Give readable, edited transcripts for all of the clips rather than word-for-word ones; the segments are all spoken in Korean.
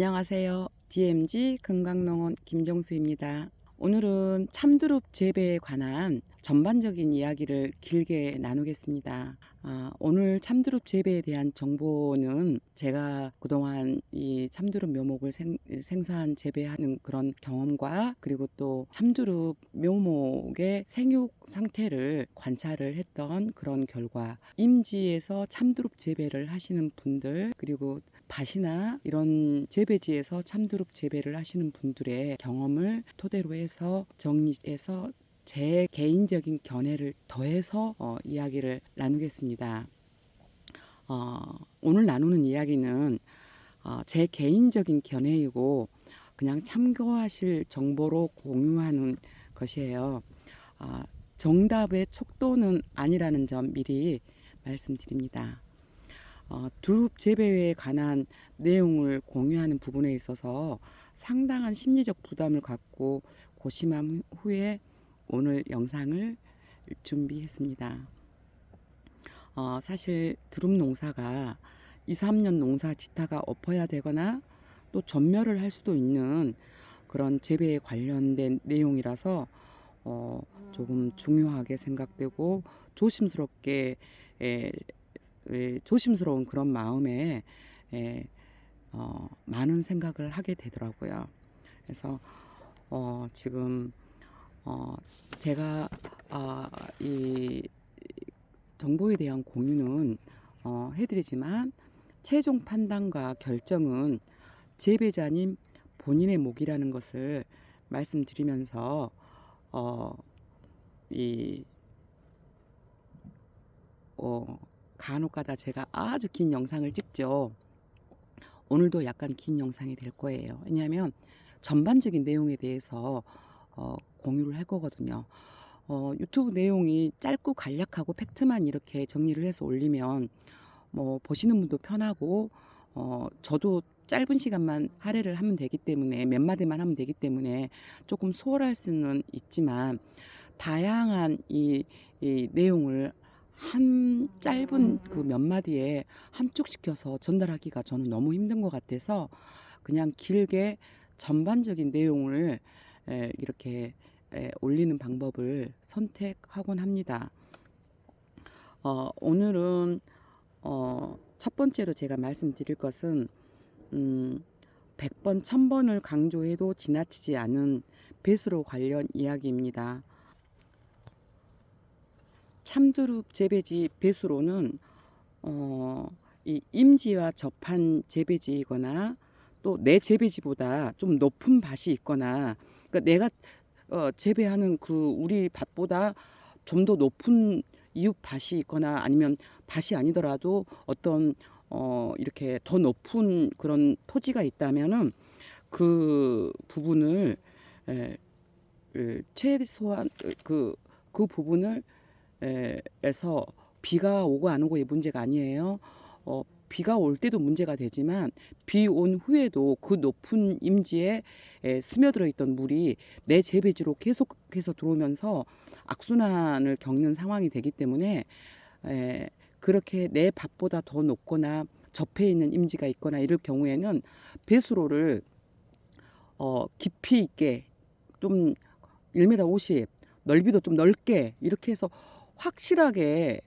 안녕하세요. DMG 금강농원 김정수입니다. 오늘은 참두릅 재배에 관한 전반적인 이야기를 길게 나누겠습니다. 오늘 참두릅 재배에 대한 정보는 제가 그동안 이 참두릅 묘목을 생산 재배하는 그런 경험과 그리고 또 참두릅 묘목의 생육 상태를 관찰을 했던 그런 결과, 임지에서 참두릅 재배를 하시는 분들, 그리고 밭이나 이런 재배지에서 참두릅 재배를 하시는 분들의 경험을 토대로 해서 정리해서 제 개인적인 견해를 더해서 이야기를 나누겠습니다. 오늘 나누는 이야기는 제 개인적인 견해이고 그냥 참고하실 정보로 공유하는 것이에요. 정답의 촉도는 아니라는 점 미리 말씀드립니다. 두릅 재배에 관한 내용을 공유하는 부분에 있어서 상당한 심리적 부담을 갖고 고심한 후에 오늘 영상을 준비했습니다. 사실 두릅 농사가 2, 3년 농사 짓다가 엎어야 되거나 또 전멸을 할 수도 있는 그런 재배에 관련된 내용이라서 조금 중요하게 생각되고 조심스럽게 조심스러운 그런 마음에 많은 생각을 하게 되더라고요. 그래서 지금 제가 이 정보에 대한 공유는 해드리지만 최종 판단과 결정은 재배자님 본인의 몫이라는 것을 말씀드리면서 간혹가다 제가 아주 긴 영상을 찍죠. 오늘도 약간 긴 영상이 될 거예요. 왜냐하면 전반적인 내용에 대해서 공유를 할 거거든요. 유튜브 내용이 짧고 간략하고 팩트만 이렇게 정리를 해서 올리면 뭐 보시는 분도 편하고 저도 짧은 시간만 할애를 하면 되기 때문에 몇 마디만 하면 되기 때문에 조금 소홀할 수는 있지만 다양한 이 내용을 한 짧은 그 몇 마디에 함축시켜서 전달하기가 저는 너무 힘든 것 같아서 그냥 길게 전반적인 내용을 이렇게 올리는 방법을 선택하곤 합니다. 오늘은 첫 번째로 제가 말씀드릴 것은 100번, 1000번을 강조해도 지나치지 않은 배수로 관련 이야기입니다. 참두릅 재배지 배수로는 이 임지와 접한 재배지이거나 또 내 재배지보다 좀 높은 밭이 있거나, 그러니까 내가 재배하는 그 우리 밭보다 좀 더 높은 이웃 밭이 있거나 아니면 밭이 아니더라도 어떤 이렇게 더 높은 그런 토지가 있다면은 그 부분을 최소한 그 부분을 에서 비가 오고 안 오고의 문제가 아니에요. 비가 올 때도 문제가 되지만 비 온 후에도 그 높은 임지에 스며들어 있던 물이 내 재배지로 계속해서 들어오면서 악순환을 겪는 상황이 되기 때문에 그렇게 내 밭보다 더 높거나 접해 있는 임지가 있거나 이럴 경우에는 배수로를 깊이 있게 좀 1m 50 넓이도 좀 넓게 이렇게 해서 확실하게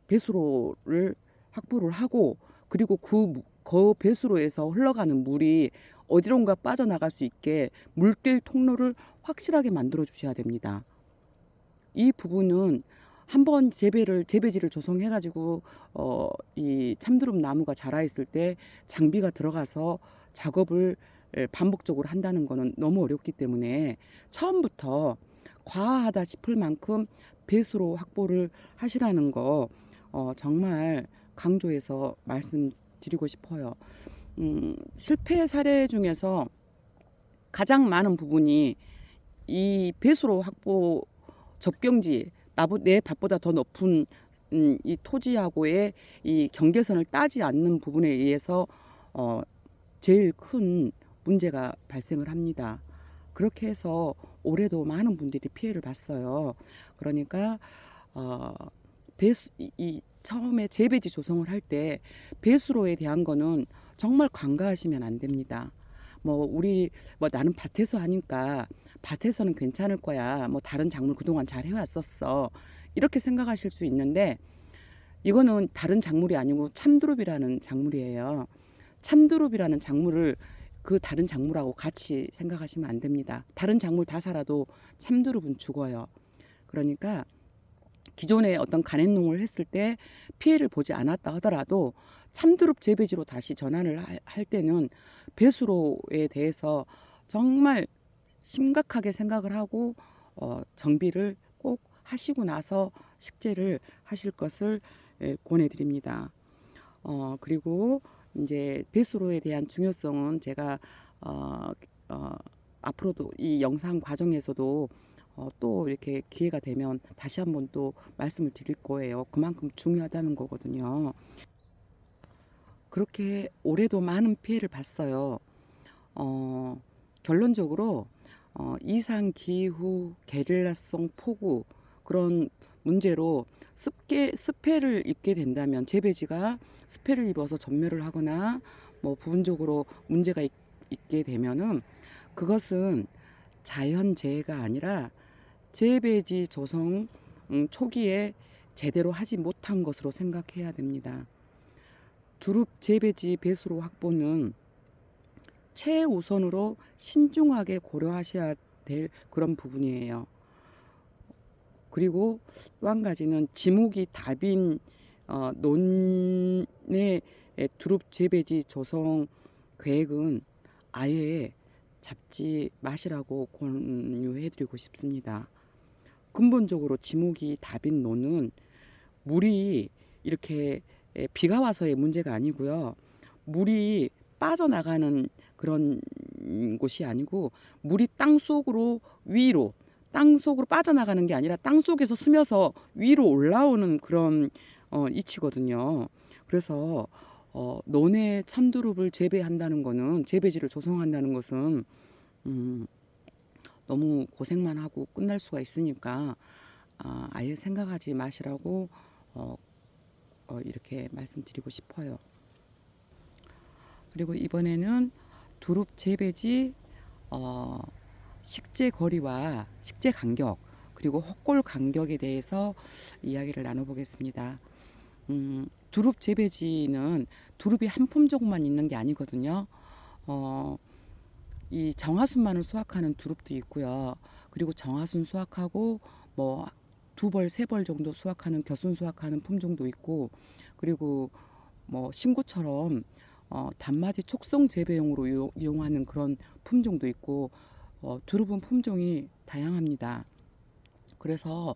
배수로를 확보를 하고, 그리고 그 배수로에서 흘러가는 물이 어디론가 빠져나갈 수 있게 물길 통로를 확실하게 만들어 주셔야 됩니다. 이 부분은 한번 재배지를 조성해 가지고 이 참두릅 나무가 자라 있을 때 장비가 들어가서 작업을 반복적으로 한다는 거는 너무 어렵기 때문에 처음부터 과하다 싶을 만큼 배수로 확보를 하시라는 거 정말 강조해서 말씀드리고 싶어요. 실패 사례 중에서 가장 많은 부분이 이 배수로 확보 접경지, 내 밭보다 더 높은 이 토지하고의 이 경계선을 따지 않는 부분에 의해서 제일 큰 문제가 발생을 합니다. 그렇게 해서 올해도 많은 분들이 피해를 봤어요. 그러니까 처음에 재배지 조성을 할 때 배수로에 대한 거는 정말 간과하시면 안 됩니다. 우리 나는 밭에서 하니까 밭에서는 괜찮을 거야. 다른 작물 그동안 잘 해왔었어. 이렇게 생각하실 수 있는데 이거는 다른 작물이 아니고 참두릅이라는 작물이에요. 참두릅이라는 작물을 그 다른 작물하고 같이 생각하시면 안 됩니다. 다른 작물 다 살아도 참두릅은 죽어요. 그러니까 기존에 어떤 간행농을 했을 때 피해를 보지 않았다 하더라도 참두릅 재배지로 다시 전환을 할 때는 배수로에 대해서 정말 심각하게 생각을 하고 정비를 꼭 하시고 나서 식재를 하실 것을 권해드립니다. 그리고 이제 배수로에 대한 중요성은 제가 앞으로도 이 영상 과정에서도 또 이렇게 기회가 되면 다시 한번 또 말씀을 드릴 거예요. 그만큼 중요하다는 거거든요. 그렇게 올해도 많은 피해를 봤어요. 결론적으로 이상 기후, 게릴라성 폭우 그런 문제로 습해를 입게 된다면 재배지가 습해를 입어서 전멸을 하거나 부분적으로 문제가 있게 되면은 그것은 자연재해가 아니라 재배지 조성 초기에 제대로 하지 못한 것으로 생각해야 됩니다. 두릅 재배지 배수로 확보는 최우선으로 신중하게 고려하셔야 될 그런 부분이에요. 그리고 또 한 가지는 지목이 답인 논의 두릅 재배지 조성 계획은 아예 잡지 마시라고 권유해드리고 싶습니다. 근본적으로 지목이 답인 논은 물이 이렇게 비가 와서의 문제가 아니고요. 물이 빠져나가는 그런 곳이 아니고 물이 땅속으로 위로 땅속으로 빠져나가는 게 아니라 땅속에서 스며서 위로 올라오는 그런 이치거든요. 그래서 논에 참두릅을 재배한다는 거는 재배지를 조성한다는 것은 너무 고생만 하고 끝날 수가 있으니까 아예 생각하지 마시라고 이렇게 말씀드리고 싶어요. 그리고 이번에는 두릅 재배지 식재 거리와 식재 간격 그리고 헛골 간격에 대해서 이야기를 나눠보겠습니다. 두릅 재배지는 두릅이 한 품종만 있는 게 아니거든요. 이 정화순만을 수확하는 두릅도 있고요. 그리고 정화순 수확하고 두 벌, 세 벌 정도 수확하는 겨순 수확하는 품종도 있고, 그리고 신구처럼 단마디 촉성 재배용으로 이용하는 그런 품종도 있고, 두릅은 품종이 다양합니다. 그래서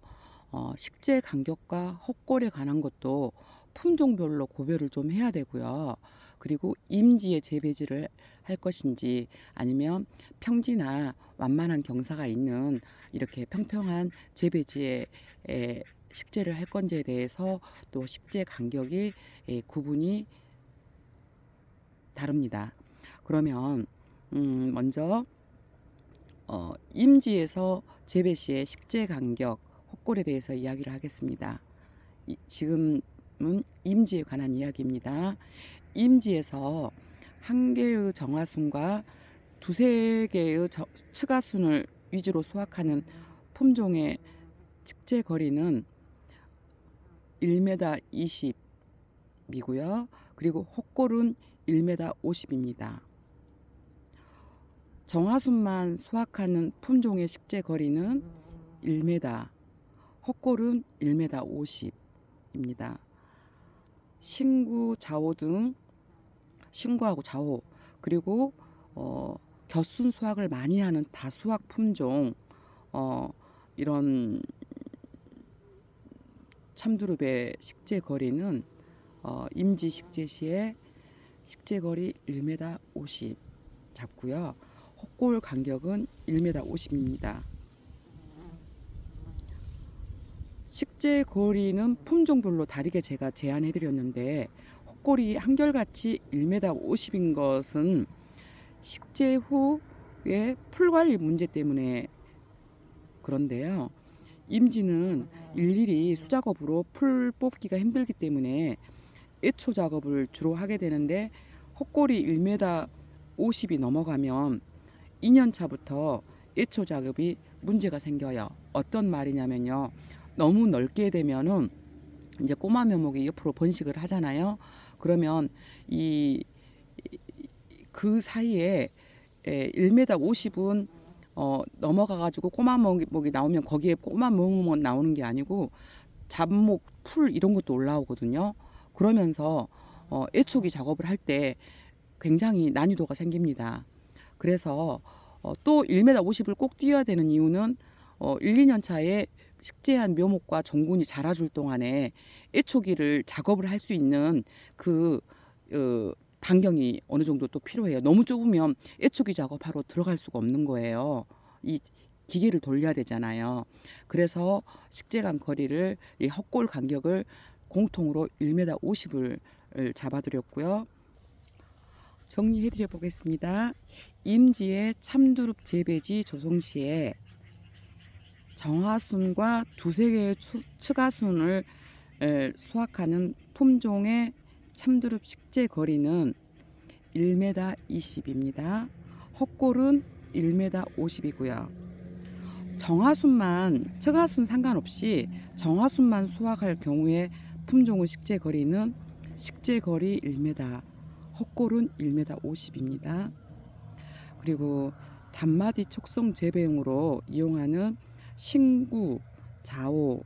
식재 간격과 헛골에 관한 것도 품종별로 구별을 좀 해야 되고요. 그리고 임지에 재배지를 할 것인지 아니면 평지나 완만한 경사가 있는 이렇게 평평한 재배지에 식재를 할 건지에 대해서 또 식재 간격이 구분이 다릅니다. 그러면 먼저 임지에서 재배 시의 식재 간격, 헛골에 대해서 이야기를 하겠습니다. 지금은 임지에 관한 이야기입니다. 임지에서 한 개의 정화순과 두세 개의 추가순을 위주로 수확하는 품종의 식재 거리는 1m 20이고요. 그리고 헛골은 1m 50입니다. 정화순만 수확하는 품종의 식재 거리는 1m, 헛골은 1m 50입니다. 신구, 좌호 등 신구하고 좌호 그리고 겨순 수확을 많이 하는 다수확 품종 이런 참두릅의 식재 거리는 임지 식재 시에 식재 거리 1m 50 잡고요. 헛골 간격은 1m 50입니다. 식재 거리는 품종별로 다르게 제가 제안해 드렸는데 헛골이 한결같이 1m 50인 것은 식재 후의 풀관리 문제 때문에 그런데요. 임지는 일일이 수작업으로 풀 뽑기가 힘들기 때문에 애초 작업을 주로 하게 되는데 헛골이 1m 50이 넘어가면 2년 차부터 애초 작업이 문제가 생겨요. 어떤 말이냐면요. 너무 넓게 되면은 이제 꼬마 묘목이 옆으로 번식을 하잖아요. 그러면 이 그 사이에 1m 50은 넘어가 가지고 꼬마 묘목이 나오면 거기에 꼬마 묘목만 나오는 게 아니고 잡목, 풀 이런 것도 올라오거든요. 그러면서 애초기 작업을 할 때 굉장히 난이도가 생깁니다. 그래서 또 1m 50을 꼭 뛰어야 되는 이유는 1, 2년 차에 식재한 묘목과 종군이 자라줄 동안에 애초기를 작업을 할 수 있는 그 반경이 어느 정도 또 필요해요. 너무 좁으면 애초기 작업하러 들어갈 수가 없는 거예요. 이 기계를 돌려야 되잖아요. 그래서 식재간 거리를 이 헛골 간격을 공통으로 1m 50을 잡아드렸고요. 정리해드려 보겠습니다. 임지의 참두릅 재배지 조성 시에 정하순과 두세 개의 추가순을 수확하는 품종의 참두릅 식재 거리는 1m 20입니다. 헛골은 1m 50이고요. 정하순만, 처가순 상관없이 정하순만 수확할 경우에 품종의 식재 거리는 식재 거리 1m, 헛골은 1m 50입니다. 그리고 단마디 촉성 재배용으로 이용하는 신구, 자오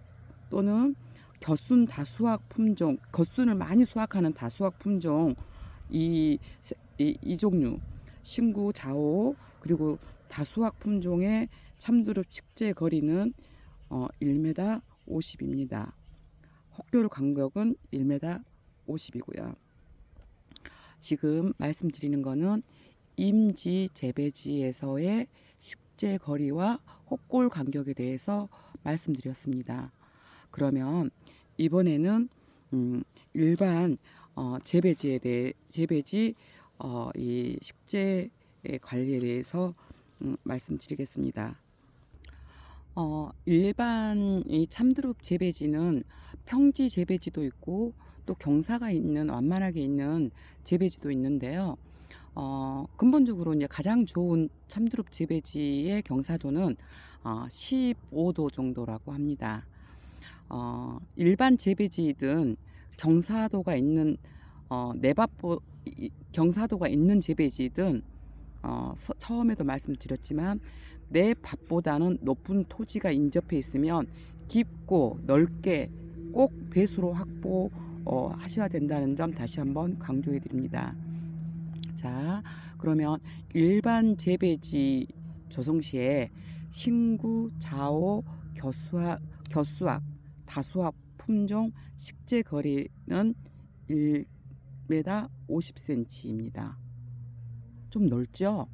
또는 겨순 다수확 품종, 겨순을 많이 수확하는 다수확 품종 이 종류 신구, 자오 그리고 다수확 품종의 참두릅 식재 거리는 1m 50입니다. 헛골 간격은 1m 50이고요. 지금 말씀드리는 거는 임지 재배지에서의 식재 거리와 헛골 간격에 대해서 말씀드렸습니다. 그러면 이번에는 일반 재배지에 대해 이 식재 관리에 대해서 말씀드리겠습니다. 일반 이 참두릅 재배지는 평지 재배지도 있고 또 경사가 있는 완만하게 있는 재배지도 있는데요. 근본적으로 이제 가장 좋은 참두릅 재배지의 경사도는 15도 정도라고 합니다. 일반 재배지든 경사도가 있는 경사도가 있는 재배지든 처음에도 말씀드렸지만 내 밭보다는 높은 토지가 인접해 있으면 깊고 넓게 꼭 배수로 확보 하셔야 된다는 점 다시 한번 강조해 드립니다. 자, 그러면 일반 재배지 조성 시에 신구, 자오, 겨수학, 다수학 품종 식재 거리는 1m 50cm입니다. 좀 넓죠?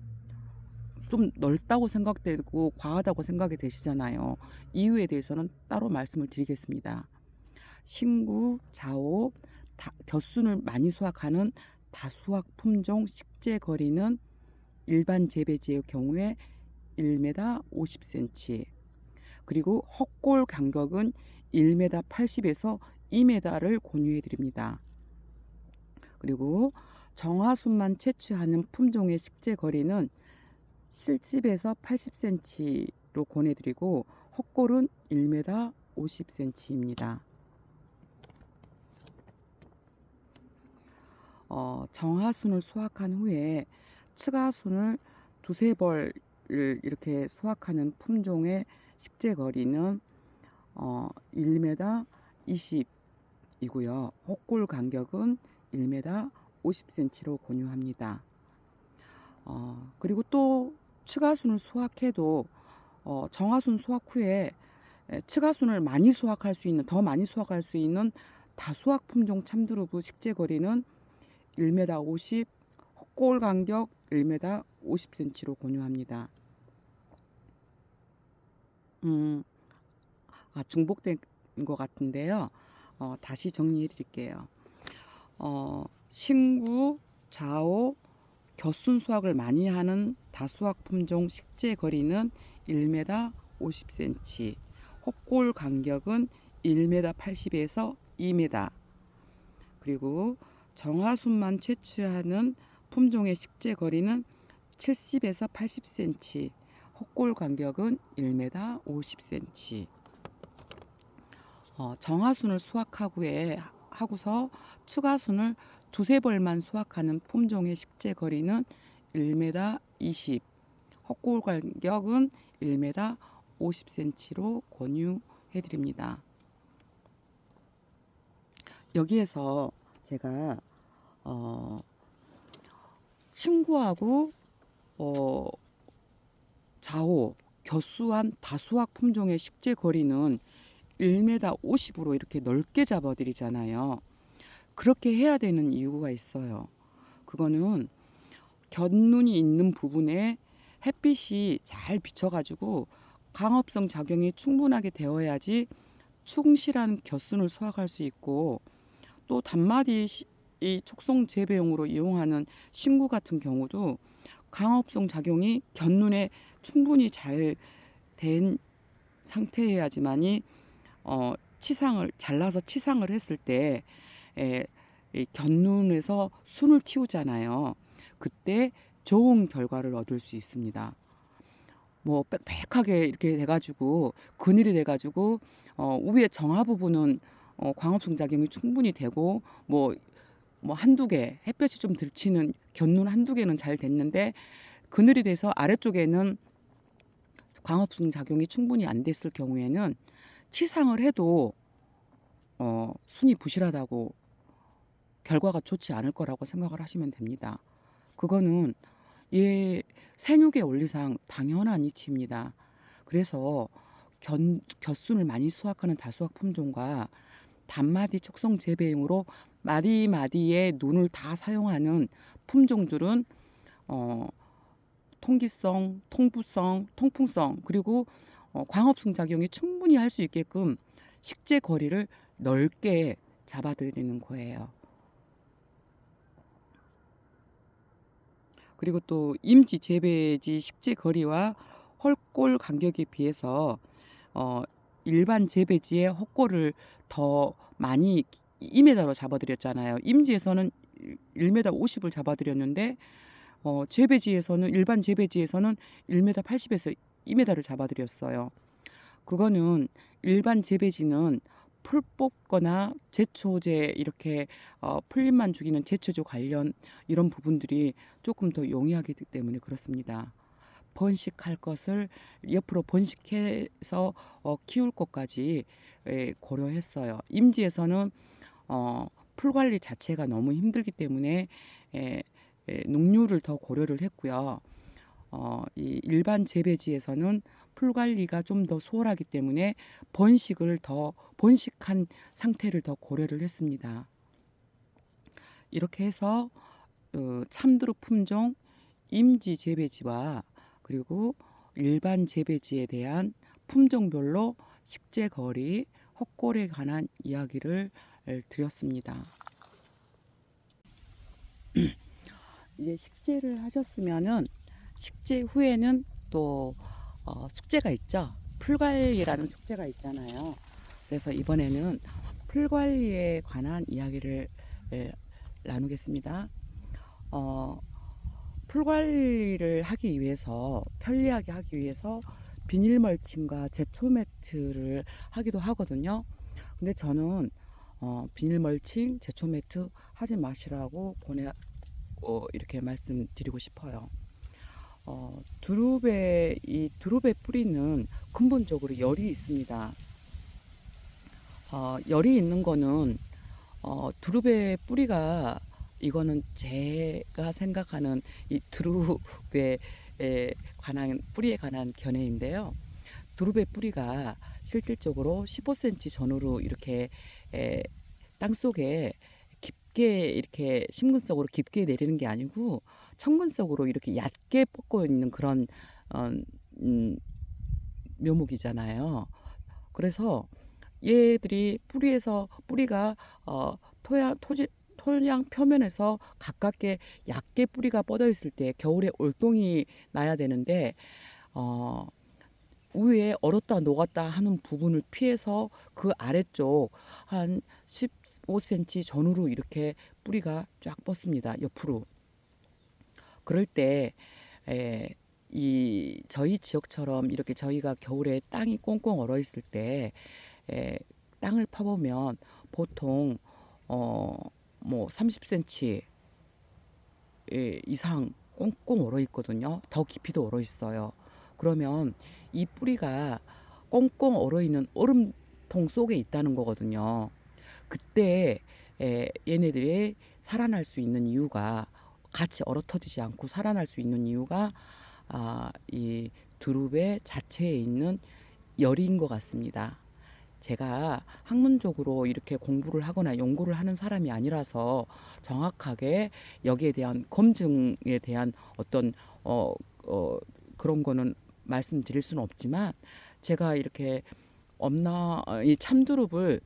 좀 넓다고 생각되고 과하다고 생각이 되시잖아요. 이유에 대해서는 따로 말씀을 드리겠습니다. 신구, 자오, 겨순을 많이 수확하는 다수학 품종 식재 거리는 일반 재배지의 경우에 1m 50cm, 그리고 헛골 간격은 1m 80에서 2m를 권유해 드립니다. 그리고 정하순만 채취하는 품종의 식재 거리는 70에서 80cm로 권해드리고 헛골은 1m 50cm입니다. 정하순을 수확한 후에 측하순을 두세 벌을 이렇게 수확하는 품종의 식재 거리는 1m 20이고요. 헛골 간격은 1m 50cm로 권유합니다. 그리고 또 측하순을 수확해도 정하순 수확 후에 측하순을 많이 수확할 수 있는, 더 많이 수확할 수 있는 다수학 품종 참두릅의 식재 거리는 1m 50, 헛골 간격 1m 50cm로 권유합니다. 중복된 것 같은데요. 다시 정리해 드릴게요. 신구, 자오, 겨순 수확을 많이 하는 다수학 품종 식재 거리는 1m 50cm, 헛골 간격은 1m 80에서 2m, 그리고 정하순만 채취하는 품종의 식재 거리는 70에서 80cm, 헛골 간격은 1m 50cm. 정화순을 하고서 추가순을 두세 벌만 수확하는 품종의 식재 거리는 1m 20, 헛골 간격은 1m 50cm로 권유해 드립니다. 여기에서 제가 친구하고 좌호, 겨수한 다수학 품종의 식재 거리는 1m 50으로 이렇게 넓게 잡아드리잖아요. 그렇게 해야 되는 이유가 있어요. 그거는 곁눈이 있는 부분에 햇빛이 잘 비쳐가지고 광합성 작용이 충분하게 되어야지 충실한 곁순을 수확할 수 있고, 또 단마디 이 촉송 재배용으로 이용하는 신구 같은 경우도 광합성 작용이 곁눈에 충분히 잘 된 상태여야지만이 치상을 잘라서 치상을 했을 때 이 곁눈에서 순을 틔우잖아요. 그때 좋은 결과를 얻을 수 있습니다. 뭐 빽빽하게 이렇게 돼가지고 그늘이 돼가지고 위에 정화 부분은 광합성 작용이 충분히 되고 뭐 한두 개 햇볕이 좀 들치는 곁눈 한두 개는 잘 됐는데, 그늘이 돼서 아래쪽에는 광합성 작용이 충분히 안 됐을 경우에는 치상을 해도 순이 부실하다고 결과가 좋지 않을 거라고 생각을 하시면 됩니다. 그거는 생육의 원리상 당연한 이치입니다. 그래서 곁순을 많이 수확하는 다수학 품종과 단마디 촉성 재배용으로 마디마디의 눈을 다 사용하는 품종들은 통기성, 통부성, 통풍성, 그리고 광합성 작용이 충분히 할 수 있게끔 식재 거리를 넓게 잡아드리는 거예요. 그리고 또 임지 재배지 식재 거리와 헛골 간격에 비해서 일반 재배지의 헛골을 더 많이 2m로 잡아드렸잖아요. 임지에서는 1m 50을 잡아드렸는데 일반 재배지에서는 1m 80에서 2m를 잡아드렸어요. 그거는 일반 재배지는 풀 뽑거나 제초제 이렇게 풀잎만 죽이는 제초제 관련 이런 부분들이 조금 더 용이하기 때문에 그렇습니다. 번식할 것을 옆으로 번식해서 키울 것까지 고려했어요. 임지에서는 풀 관리 자체가 너무 힘들기 때문에 농률을 더 고려를 했고요. 이 일반 재배지에서는 풀 관리가 좀 더 수월하기 때문에 번식한 상태를 더 고려를 했습니다. 이렇게 해서 참두릅 품종 임지 재배지와 그리고 일반 재배지에 대한 품종별로 식재 거리, 헛골에 관한 이야기를 드렸습니다. 이제 식재를 하셨으면은 식재 후에는 또 숙제가 있죠. 풀관리라는 숙제가 있잖아요. 그래서 이번에는 풀관리에 관한 이야기를 나누겠습니다. 풀관리를 하기 위해서 편리하게 하기 위해서 비닐 멀칭과 제초 매트를 하기도 하거든요. 근데 저는 비닐 멀칭, 제초 매트 하지 마시라고 이렇게 말씀드리고 싶어요. 두릅의 뿌리는 근본적으로 열이 있습니다. 열이 있는 거는 두릅의 뿌리가, 이거는 제가 생각하는 이 두릅에 관한 뿌리에 관한 견해인데요. 두릅의 뿌리가 실질적으로 15cm 전후로 이렇게 땅속에 깊게 이렇게 심근속으로 깊게 내리는 게 아니고 천근속으로 이렇게 얕게 뻗고 있는 그런 묘목이잖아요. 그래서 얘들이 뿌리가 토양 표면에서 가깝게 얕게 뿌리가 뻗어 있을 때 겨울에 올동이 나야 되는데 위에 얼었다 녹았다 하는 부분을 피해서 그 아래쪽 한 15cm 전후로 이렇게 뿌리가 쫙 뻗습니다. 옆으로. 그럴 때 에, 이 저희 지역처럼 이렇게 저희가 겨울에 땅이 꽁꽁 얼어 있을 때 에, 땅을 파보면 보통 어, 뭐 30cm 이상 꽁꽁 얼어 있거든요. 더 깊이도 얼어 있어요. 그러면 이 뿌리가 꽁꽁 얼어 있는 얼음통 속에 있다는 거거든요. 그때 얘네들이 살아날 수 있는 이유가, 같이 얼어 터지지 않고 살아날 수 있는 이유가 이 두릅의 자체에 있는 열인 것 같습니다. 제가 학문적으로 이렇게 공부를 하거나 연구를 하는 사람이 아니라서 정확하게 여기에 대한 검증에 대한 어떤 어, 그런 거는 말씀드릴 수는 없지만, 제가 이렇게 이 참두릅을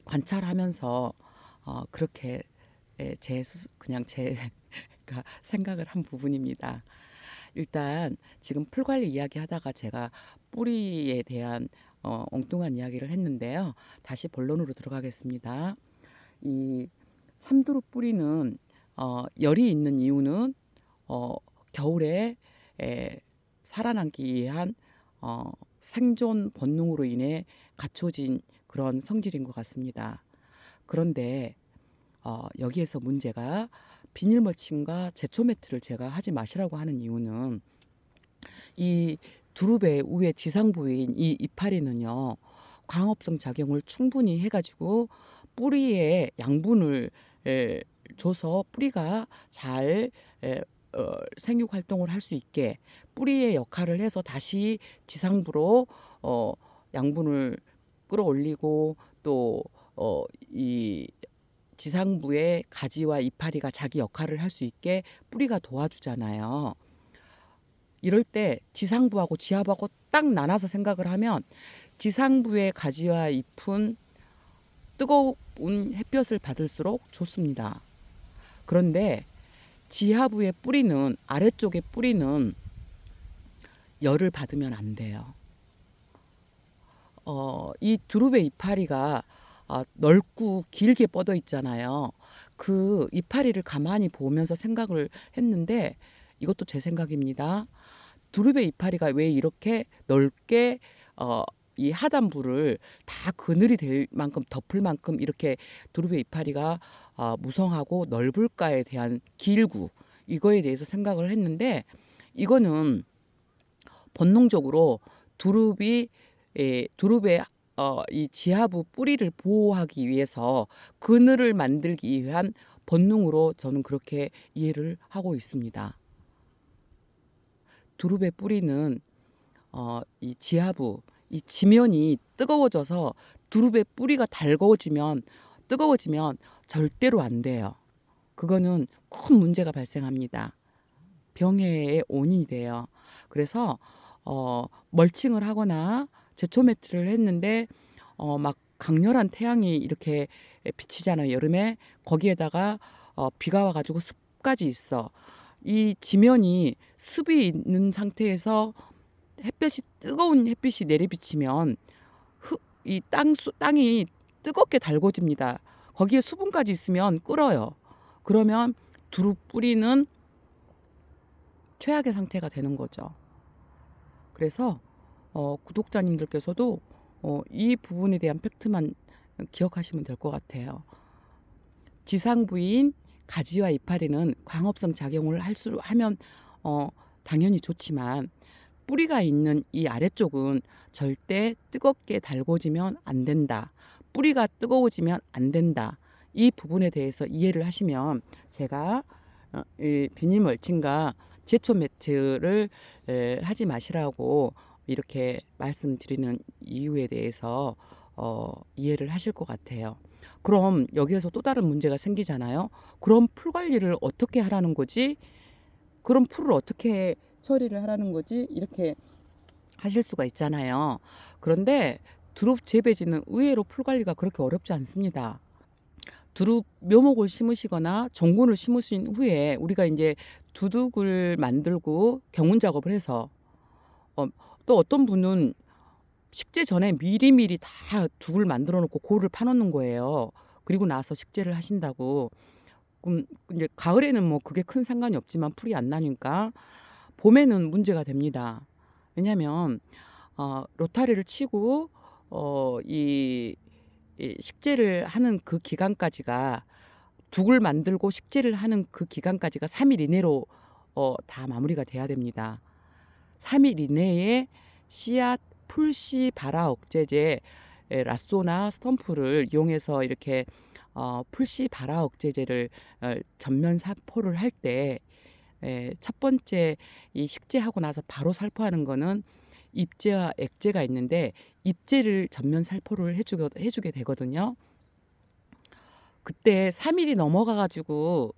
관찰하면서 그렇게 그냥 제가 생각을 한 부분입니다. 일단 지금 풀 관리 이야기 하다가 제가 뿌리에 대한 엉뚱한 이야기를 했는데요. 다시 본론으로 들어가겠습니다. 이 참두릅 뿌리는 열이 있는 이유는 겨울에 살아남기 위한 생존 본능으로 인해 갖춰진 그런 성질인 것 같습니다. 그런데 여기에서 문제가, 비닐 멀칭과 제초 매트를 제가 하지 마시라고 하는 이유는, 이 두릅의 위에 지상 부위인 이 이파리는요, 광합성 작용을 충분히 해가지고 뿌리에 양분을 줘서 뿌리가 잘 생육 활동을 할 수 있게 뿌리의 역할을 해서 다시 지상부로 양분을 끌어올리고, 또 이 지상부의 가지와 이파리가 자기 역할을 할 수 있게 뿌리가 도와주잖아요. 이럴 때 지상부하고 지하부하고 딱 나눠서 생각을 하면, 지상부의 가지와 잎은 뜨거운 햇볕을 받을수록 좋습니다. 그런데 지하부의 뿌리는, 아래쪽의 뿌리는 열을 받으면 안 돼요. 이 두릅의 이파리가 넓고 길게 뻗어 있잖아요. 그 이파리를 가만히 보면서 생각을 했는데, 이것도 제 생각입니다. 두릅의 이파리가 왜 이렇게 넓게 이 하단부를 다 그늘이 될 만큼, 덮을 만큼 이렇게 두릅의 이파리가 무성하고 넓을까에 대한 기일구, 이거에 대해서 생각을 했는데, 이거는 본능적으로 두릅의 이 지하부 뿌리를 보호하기 위해서 그늘을 만들기 위한 본능으로 저는 그렇게 이해를 하고 있습니다. 두릅의 뿌리는 이 지하부, 이 지면이 뜨거워져서 두릅의 뿌리가 뜨거워지면 절대로 안 돼요. 그거는 큰 문제가 발생합니다. 병해의 원인이 돼요. 그래서 멀칭을 하거나 제초 매트를 했는데 막 강렬한 태양이 이렇게 비치잖아요, 여름에. 거기에다가 비가 와가지고 습까지 있어. 이 지면이 습이 있는 상태에서 뜨거운 햇빛이 내리비치면 이 땅이 뜨겁게 달궈집니다. 거기에 수분까지 있으면 끓어요. 그러면 두릅 뿌리는 최악의 상태가 되는 거죠. 그래서 구독자님들께서도 이 부분에 대한 팩트만 기억하시면 될 것 같아요. 지상부인 가지와 이파리는 광합성 작용을 하면 당연히 좋지만, 뿌리가 있는 이 아래쪽은 절대 뜨겁게 달궈지면 안 된다. 뿌리가 뜨거워지면 안 된다. 이 부분에 대해서 이해를 하시면, 제가 이 비닐 멀칭과 제초 매트를 하지 마시라고 이렇게 말씀드리는 이유에 대해서 이해를 하실 것 같아요. 그럼 여기에서 또 다른 문제가 생기잖아요. 그럼 풀 관리를 어떻게 하라는 거지? 그럼 풀을 어떻게 처리를 하라는 거지? 이렇게 하실 수가 있잖아요. 그런데 두릅 재배지는 의외로 풀 관리가 그렇게 어렵지 않습니다. 두릅 묘목을 심으시거나 종군을 심으신 후에 우리가 이제 두둑을 만들고 경운 작업을 해서, 또 어떤 분은 식재 전에 미리미리 다 둑을 만들어 놓고 고를 파놓는 거예요. 그리고 나서 식재를 하신다고. 조금 이제 가을에는 뭐 그게 큰 상관이 없지만 풀이 안 나니까 봄에는 문제가 됩니다. 왜냐하면 로타리를 치고 이 식재를 하는 그 기간까지가, 죽을 만들고 식재를 하는 그 기간까지가 3일 이내로 다 마무리가 돼야 됩니다. 3일 이내에 씨앗, 풀씨 발화 억제제, 라쏘나 스톰프를 이용해서 이렇게 풀씨 발화 억제제를 전면 살포를 할 때, 첫 번째 이 식재하고 나서 바로 살포하는 거는 입제와 액제가 있는데, 입제를 전면 살포를 해주게 되거든요. 그때 3일이 넘어가 가지고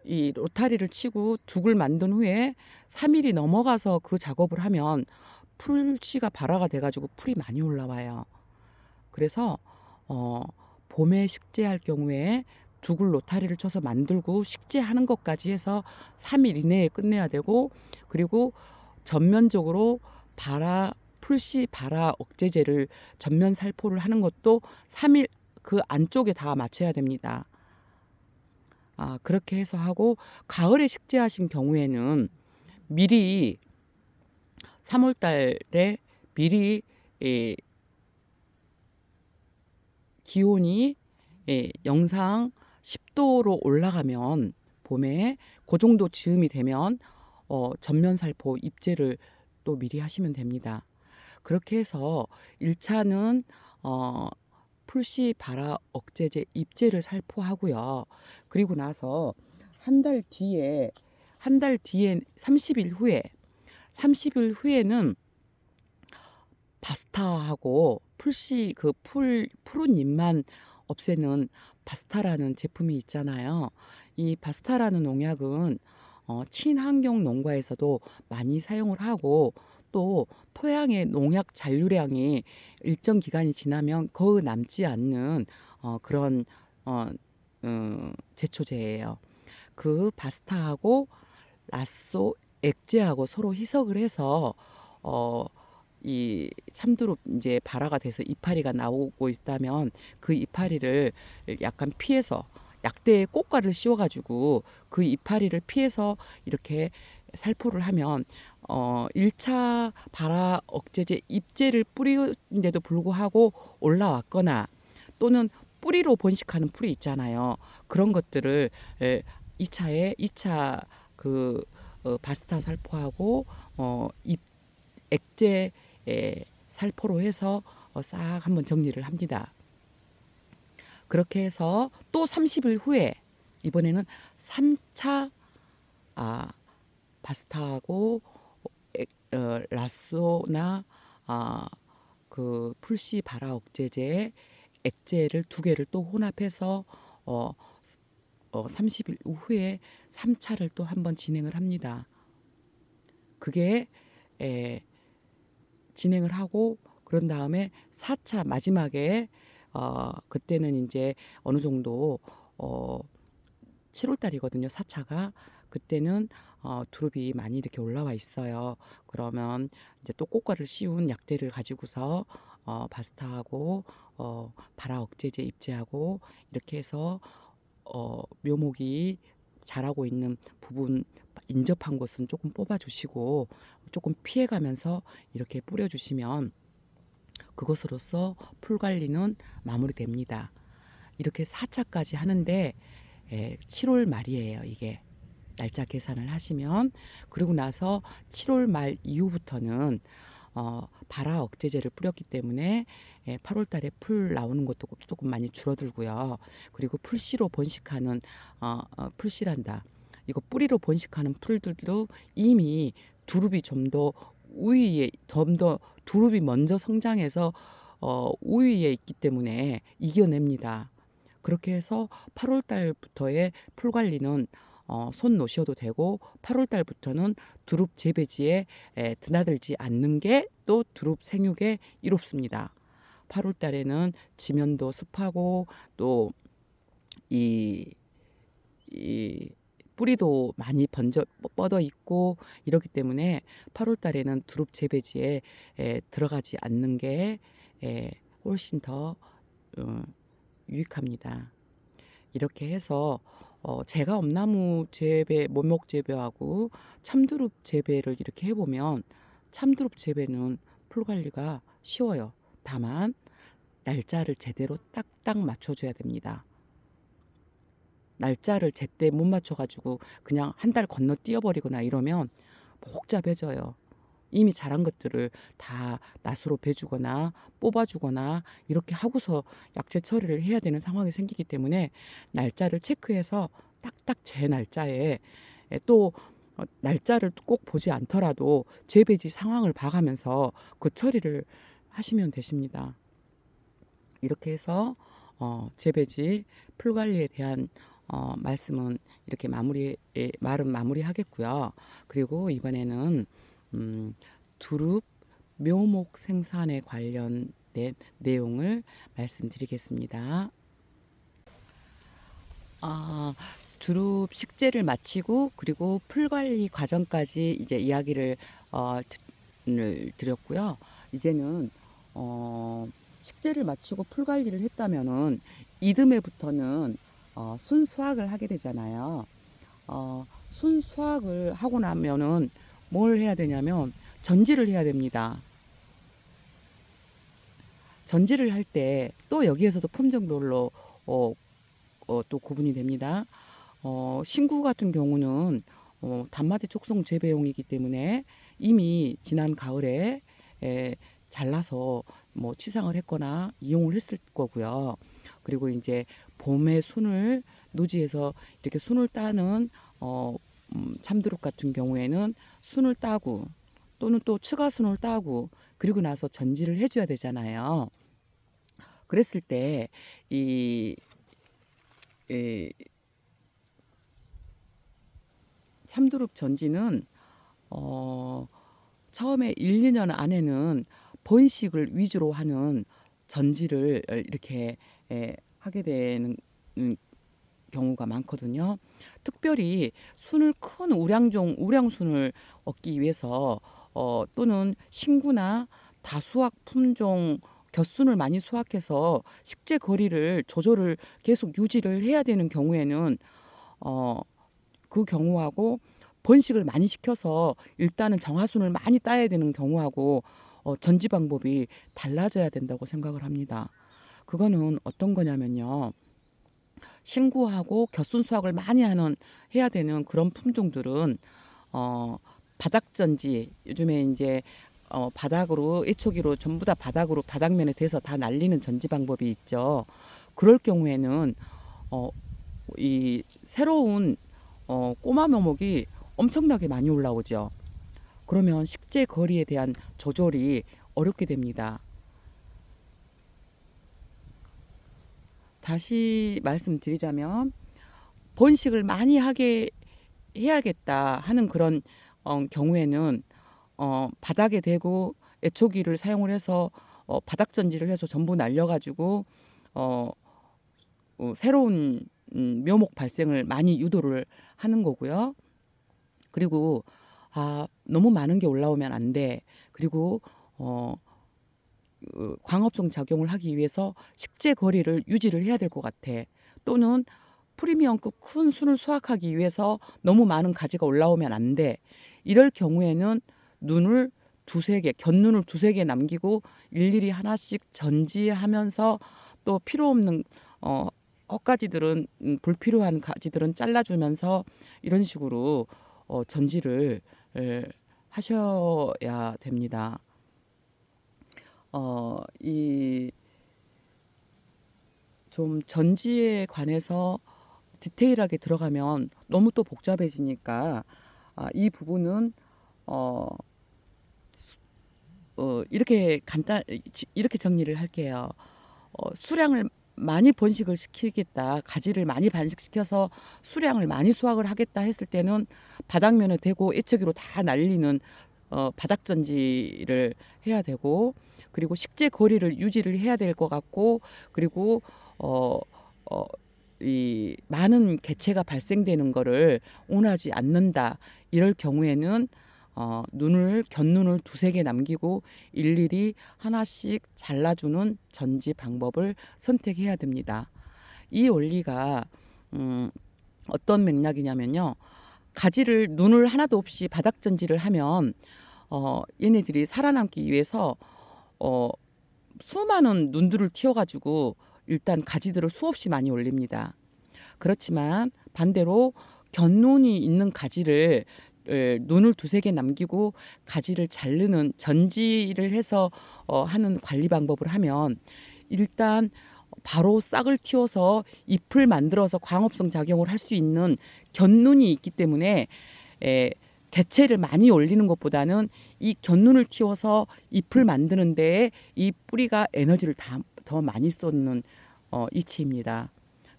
이 로타리를 치고 죽을 만든 후에 3일이 넘어가서 그 작업을 하면 풀씨가 발화가 돼 가지고 풀이 많이 올라와요. 그래서 봄에 식재할 경우에 죽을 로타리를 쳐서 만들고 식재하는 것까지 해서 3일 이내에 끝내야 되고, 그리고 전면적으로 풀씨 발화 억제제를 전면 살포를 하는 것도 3일 그 안쪽에 다 맞춰야 됩니다. 그렇게 해서 하고, 가을에 식재하신 경우에는 미리 3월 달에 미리 기온이 영상 10도로 올라가면, 봄에 그 정도 즈음이 되면 전면 살포 입제를 또 미리 하시면 됩니다. 그렇게 해서 1차는 풀씨 발화 억제제 입제를 살포하고요. 그리고 나서 한 달 뒤에 30일 후에는 바스타하고 풀씨 그 푸른 잎만 없애는 바스타라는 제품이 있잖아요. 이 바스타라는 농약은 친환경 농가에서도 많이 사용을 하고, 또 토양의 농약 잔류량이 일정 기간이 지나면 거의 남지 않는 그런 제초제예요. 그 바스타하고 라쏘 액제하고 서로 희석을 해서 이 참두릅 이제 발화가 돼서 이파리가 나오고 있다면, 그 이파리를 약간 피해서 약대에 꽃가를 씌워가지고 그 이파리를 피해서 이렇게 살포를 하면 1차 발화 억제제 입제를 뿌리는데도 불구하고 올라왔거나, 또는 뿌리로 번식하는 풀이 있잖아요. 그런 것들을 2차 그 바스타 살포하고 액제 살포로 해서 싹 한번 정리를 합니다. 그렇게 해서 또 30일 후에 이번에는 3차 바스타하고 라쏘나 그 풀씨 발화 억제제 액제를 2개를 또 혼합해서 30일 후에 3차를 또 한번 진행을 합니다. 그게 진행을 하고, 그런 다음에 4차 마지막에 그때는 이제 어느 정도 7월 달이거든요. 4차가. 그때는 두릅이 많이 이렇게 올라와 있어요. 그러면 이제 또 꽃가를 씌운 약대를 가지고서 바스타하고 발화 억제제 입제하고 이렇게 해서 묘목이 자라고 있는 부분, 인접한 곳은 조금 뽑아주시고 조금 피해가면서 이렇게 뿌려주시면 그것으로써 풀 관리는 마무리됩니다. 이렇게 4차까지 하는데 7월 말이에요. 이게 날짜 계산을 하시면. 그리고 나서 7월 말 이후부터는 발화 억제제를 뿌렸기 때문에 8월 달에 풀 나오는 것도 조금 많이 줄어들고요. 그리고 풀씨로 번식하는 풀씨란다. 이거 뿌리로 번식하는 풀들도 이미 두릅이 좀 더 우위에, 좀 더 두릅이 먼저 성장해서 우위에 있기 때문에 이겨냅니다. 그렇게 해서 8월 달부터의 풀 관리는 손 놓으셔도 되고, 8월 달부터는 두릅 재배지에 드나들지 않는 게 또 두릅 생육에 이롭습니다. 8월 달에는 지면도 습하고 또 이 뿌리도 많이 뻗어 있고 이렇기 때문에 8월 달에는 두릅 재배지에 들어가지 않는 게 훨씬 더 유익합니다. 이렇게 해서 제가 엄나무 재배, 모목 재배하고 참두릅 재배를 이렇게 해보면 참두릅 재배는 풀 관리가 쉬워요. 다만 날짜를 제대로 딱딱 맞춰줘야 됩니다. 날짜를 제때 못 맞춰가지고 그냥 한 달 건너뛰어 버리거나 이러면 복잡해져요. 이미 자란 것들을 다 낫으로 베주거나 뽑아주거나 이렇게 하고서 약재 처리를 해야 되는 상황이 생기기 때문에 날짜를 체크해서 딱딱 제 날짜에 또 날짜를 꼭 보지 않더라도 재배지 상황을 봐가면서 그 처리를 하시면 되십니다. 이렇게 해서 재배지 풀관리에 대한 말씀은 이렇게 말은 마무리하겠고요. 그리고 이번에는 두릅 묘목 생산에 관련된 내용을 말씀드리겠습니다. 두릅 식재를 마치고 그리고 풀관리 과정까지 이제 이야기를 드렸고요. 이제는 식재를 마치고 풀관리를 했다면은 이듬해부터는 순수확을 하게 되잖아요. 순수확을 하고 나면은 뭘 해야 되냐면 전지를 해야 됩니다. 전지를 할 때 또 여기에서도 품종별로 또 구분이 됩니다. 신구 같은 경우는 단마디 촉송 재배용이기 때문에 이미 지난 가을에 잘라서 뭐 치상을 했거나 이용을 했을 거고요. 그리고 이제 봄에 순을 노지에서 이렇게 순을 따는 참두릅 같은 경우에는 순을 따고 또는 또 추가순을 따고 그리고 나서 전지를 해줘야 되잖아요. 그랬을 때 이 참두릅 전지는 처음에 1, 2년 안에는 번식을 위주로 하는 전지를 이렇게 하게 되는 경우가 많거든요. 특별히 순을 큰 우량순을 얻기 위해서 또는 신구나 다수확 품종 겹순을 많이 수확해서 식재 거리를 조절을 계속 유지를 해야 되는 경우에는 그 경우하고 번식을 많이 시켜서 일단은 정화순을 많이 따야 되는 경우하고 전지 방법이 달라져야 된다고 생각을 합니다. 그거는 어떤 거냐면요. 신구하고 겹순 수확을 많이 해야 되는 그런 품종들은 바닥전지 요즘에 이제 바닥으로 애초기로 전부 다 바닥으로 바닥면에 대서 다 날리는 전지 방법이 있죠. 그럴 경우에는 이 새로운 꼬마 묘목이 엄청나게 많이 올라오죠. 그러면 식재 거리에 대한 조절이 어렵게 됩니다. 다시 말씀드리자면 번식을 많이 하게 해야겠다 하는 그런 경우에는 바닥에 대고 애초기를 사용을 해서 바닥 전지를 해서 전부 날려가지고 새로운 묘목 발생을 많이 유도를 하는 거고요. 그리고 너무 많은 게 올라오면 안 돼. 그리고 광합성 작용을 하기 위해서 식재 거리를 유지를 해야 될 것 같아. 또는 프리미엄급 큰 순을 수확하기 위해서 너무 많은 가지가 올라오면 안 돼. 이럴 경우에는 눈을 두세 개, 곁눈을 두세 개 남기고 일일이 하나씩 전지하면서 또 필요 없는 헛가지들은 불필요한 가지들은 잘라주면서 이런 식으로 전지를 하셔야 됩니다. 이 좀 전지에 관해서 디테일하게 들어가면 너무 또 복잡해지니까 이 부분은 이렇게 정리를 할게요. 수량을 많이 번식을 시키겠다, 가지를 많이 번식시켜서 수량을 많이 수확을 하겠다 했을 때는 바닥면에 대고 애처기로 다 날리는 바닥전지를 해야 되고, 그리고 식재 거리를 유지를 해야 될 것 같고, 그리고 이 많은 개체가 발생되는 거를 원하지 않는다. 이럴 경우에는 곁눈을 두세 개 남기고 일일이 하나씩 잘라주는 전지 방법을 선택해야 됩니다. 이 원리가 음, 어떤 맥락이냐면요. 가지를 눈을 하나도 없이 바닥 전지를 하면 얘네들이 살아남기 위해서 어, 수많은 눈들을 틔워가지고 일단 가지들을 수없이 많이 올립니다. 그렇지만 반대로 곁눈이 있는 가지를 눈을 두세 개 남기고 가지를 자르는 전지를 해서 하는 관리 방법을 하면 일단 바로 싹을 틔워서 잎을 만들어서 광합성 작용을 할 수 있는 곁눈이 있기 때문에 개체를 많이 올리는 것보다는 이 곁눈을 틔워서 잎을 만드는 데에 이 뿌리가 에너지를 더 많이 쏟는 이치입니다.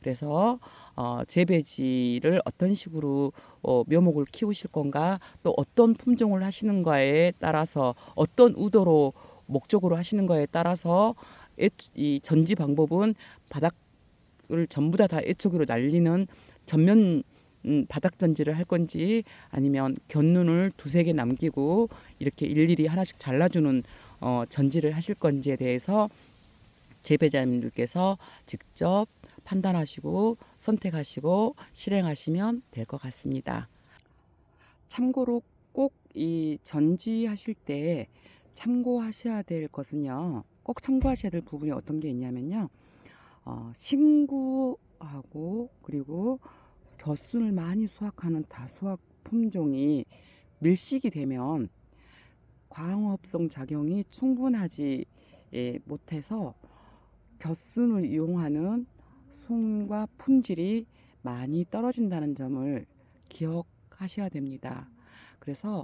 그래서 재배지를 어떤 식으로 묘목을 키우실 건가, 또 어떤 품종을 하시는가에 따라서, 어떤 의도로 목적으로 하시는 거에 따라서 이 전지 방법은 바닥을 전부 다 애초기로 날리는 전면 바닥 전지를 할 건지, 아니면 곁눈을 두세 개 남기고 이렇게 일일이 하나씩 잘라주는 전지를 하실 건지에 대해서 재배자님들께서 직접 판단하시고 선택하시고 실행하시면 될 것 같습니다. 참고로 꼭 이 전지하실 때 참고하셔야 될 것은요. 꼭 참고하셔야 될 부분이 어떤 게 있냐면요. 신구하고 그리고 겨순을 많이 수확하는 다수학 품종이 밀식이 되면 광합성 작용이 충분하지 못해서 겨순을 이용하는 순과 품질이 많이 떨어진다는 점을 기억하셔야 됩니다. 그래서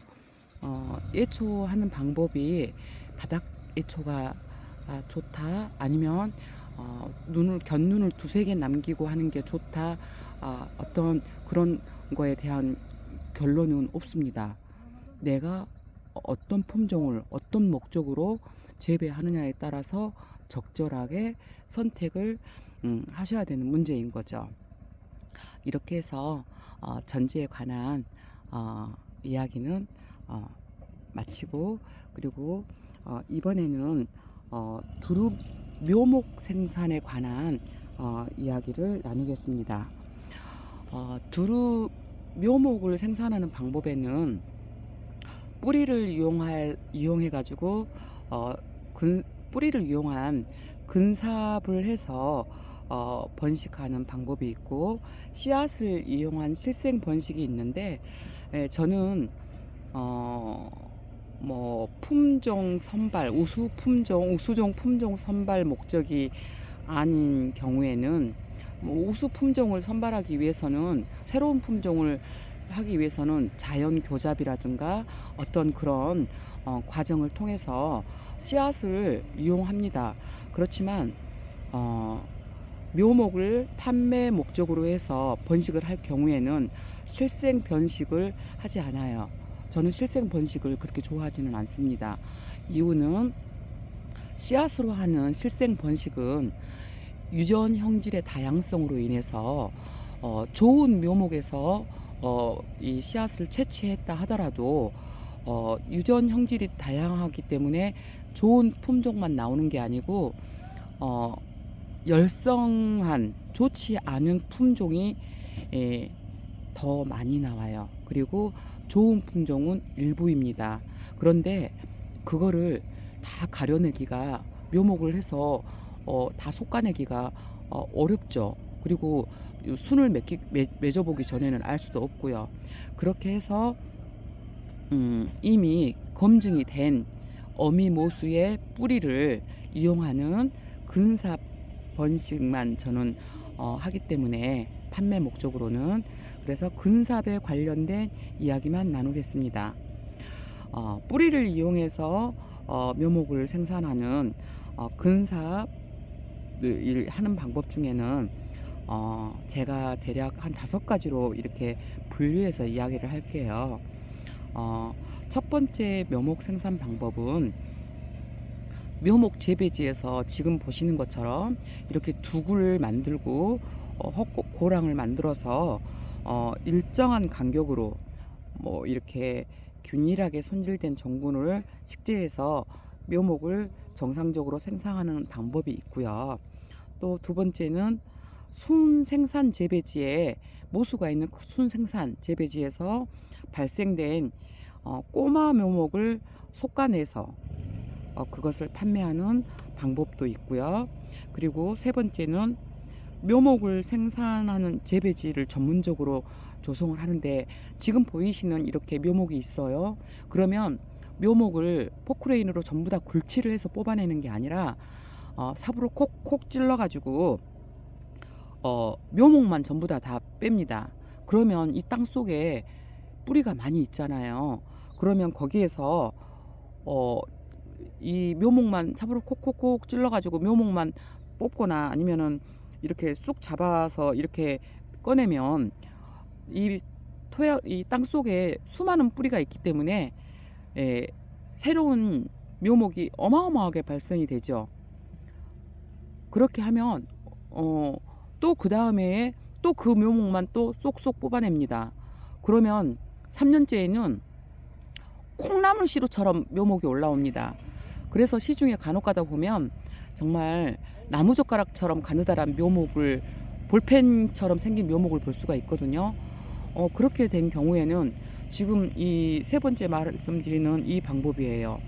예초하는 방법이 바닥 예초가 좋다, 아니면 곁눈을 두세 개 남기고 하는 게 좋다, 어떤 그런 거에 대한 결론은 없습니다. 내가 어떤 품종을 어떤 목적으로 재배하느냐에 따라서 적절하게 선택을 하셔야 되는 문제인 거죠. 이렇게 해서 전지에 관한 이야기는 마치고, 그리고 이번에는 두릅 묘목 생산에 관한 이야기를 나누겠습니다. 두릅 묘목을 생산하는 방법에는 뿌리를 이용해 가지고 뿌리를 이용한 근삽을 해서 번식하는 방법이 있고, 씨앗을 이용한 실생 번식이 있는데, 저는 품종 선발, 우수종 품종 선발 목적이 아닌 경우에는, 우수 품종을 선발하기 위해서는, 새로운 품종을 하기 위해서는 자연 교잡이라든가 어떤 그런 과정을 통해서 씨앗을 이용합니다. 그렇지만 묘목을 판매 목적으로 해서 번식을 할 경우에는 실생 번식을 하지 않아요. 저는 실생 번식을 그렇게 좋아하지는 않습니다. 이유는 씨앗으로 하는 실생 번식은 유전 형질의 다양성으로 인해서 좋은 묘목에서 이 씨앗을 채취했다 하더라도 유전 형질이 다양하기 때문에 좋은 품종만 나오는 게 아니고 열성한 좋지 않은 품종이 더 많이 나와요. 그리고 좋은 품종은 일부입니다. 그런데 그거를 다 가려내기가, 묘목을 해서 다 솎아내기가 어렵죠. 그리고 순을 맺어보기 전에는 알 수도 없고요. 그렇게 해서 이미 검증이 된 어미모수의 뿌리를 이용하는 근삽 번식만 저는 하기 때문에, 판매 목적으로는. 그래서 근삽에 관련된 이야기만 나누겠습니다. 뿌리를 이용해서 묘목을 생산하는 근삽을 하는 방법 중에는 제가 대략 한 5가지로 이렇게 분류해서 이야기를 할게요. 첫 번째 묘목 생산 방법은, 묘목 재배지에서 지금 보시는 것처럼 이렇게 두굴을 만들고 고랑을 만들어서 일정한 간격으로 이렇게 균일하게 손질된 전분을 식재해서 묘목을 정상적으로 생산하는 방법이 있고요. 또 두 번째는 순생산 재배지에 모수가 있는 순생산 재배지에서 발생된 꼬마 묘목을 솎아내서 그것을 판매하는 방법도 있고요. 그리고 세 번째는 묘목을 생산하는 재배지를 전문적으로 조성을 하는데, 지금 보이시는 이렇게 묘목이 있어요. 그러면 묘목을 포크레인으로 전부 다 굴치를 해서 뽑아내는 게 아니라 삽으로 콕콕 찔러 가지고 묘목만 전부 다 뺍니다. 그러면 이 땅 속에 뿌리가 많이 있잖아요. 그러면 거기에서 이 묘목만 삽으로 콕콕콕 찔러 가지고 묘목만 뽑거나 아니면은 이렇게 쑥 잡아서 이렇게 꺼내면 이 땅 속에 수많은 뿌리가 있기 때문에 새로운 묘목이 어마어마하게 발생이 되죠. 그렇게 하면 또 그 다음에 또 그 묘목만 또 쏙쏙 뽑아냅니다. 그러면 3년째에는 콩나물 시루처럼 묘목이 올라옵니다. 그래서 시중에 간혹 가다 보면 정말 나무젓가락처럼 가느다란 묘목을, 볼펜처럼 생긴 묘목을 볼 수가 있거든요. 그렇게 된 경우에는 지금 이 세 번째 말씀드리는 이 방법이에요.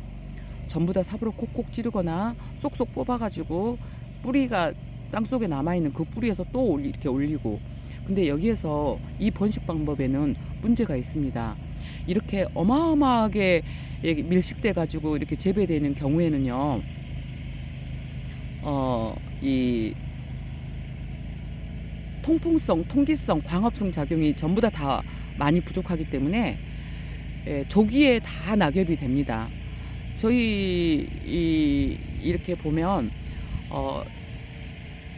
전부 다 삽으로 콕콕 찌르거나 쏙쏙 뽑아가지고 뿌리가 땅속에 남아있는 그 뿌리에서 또 이렇게 올리고. 근데 여기에서 이 번식 방법에는 문제가 있습니다. 이렇게 어마어마하게 밀식돼 가지고 이렇게 재배되는 경우에는요, 이 통풍성, 통기성, 광합성 작용이 전부 다 많이 부족하기 때문에 조기에 다 낙엽이 됩니다. 저희 이렇게 보면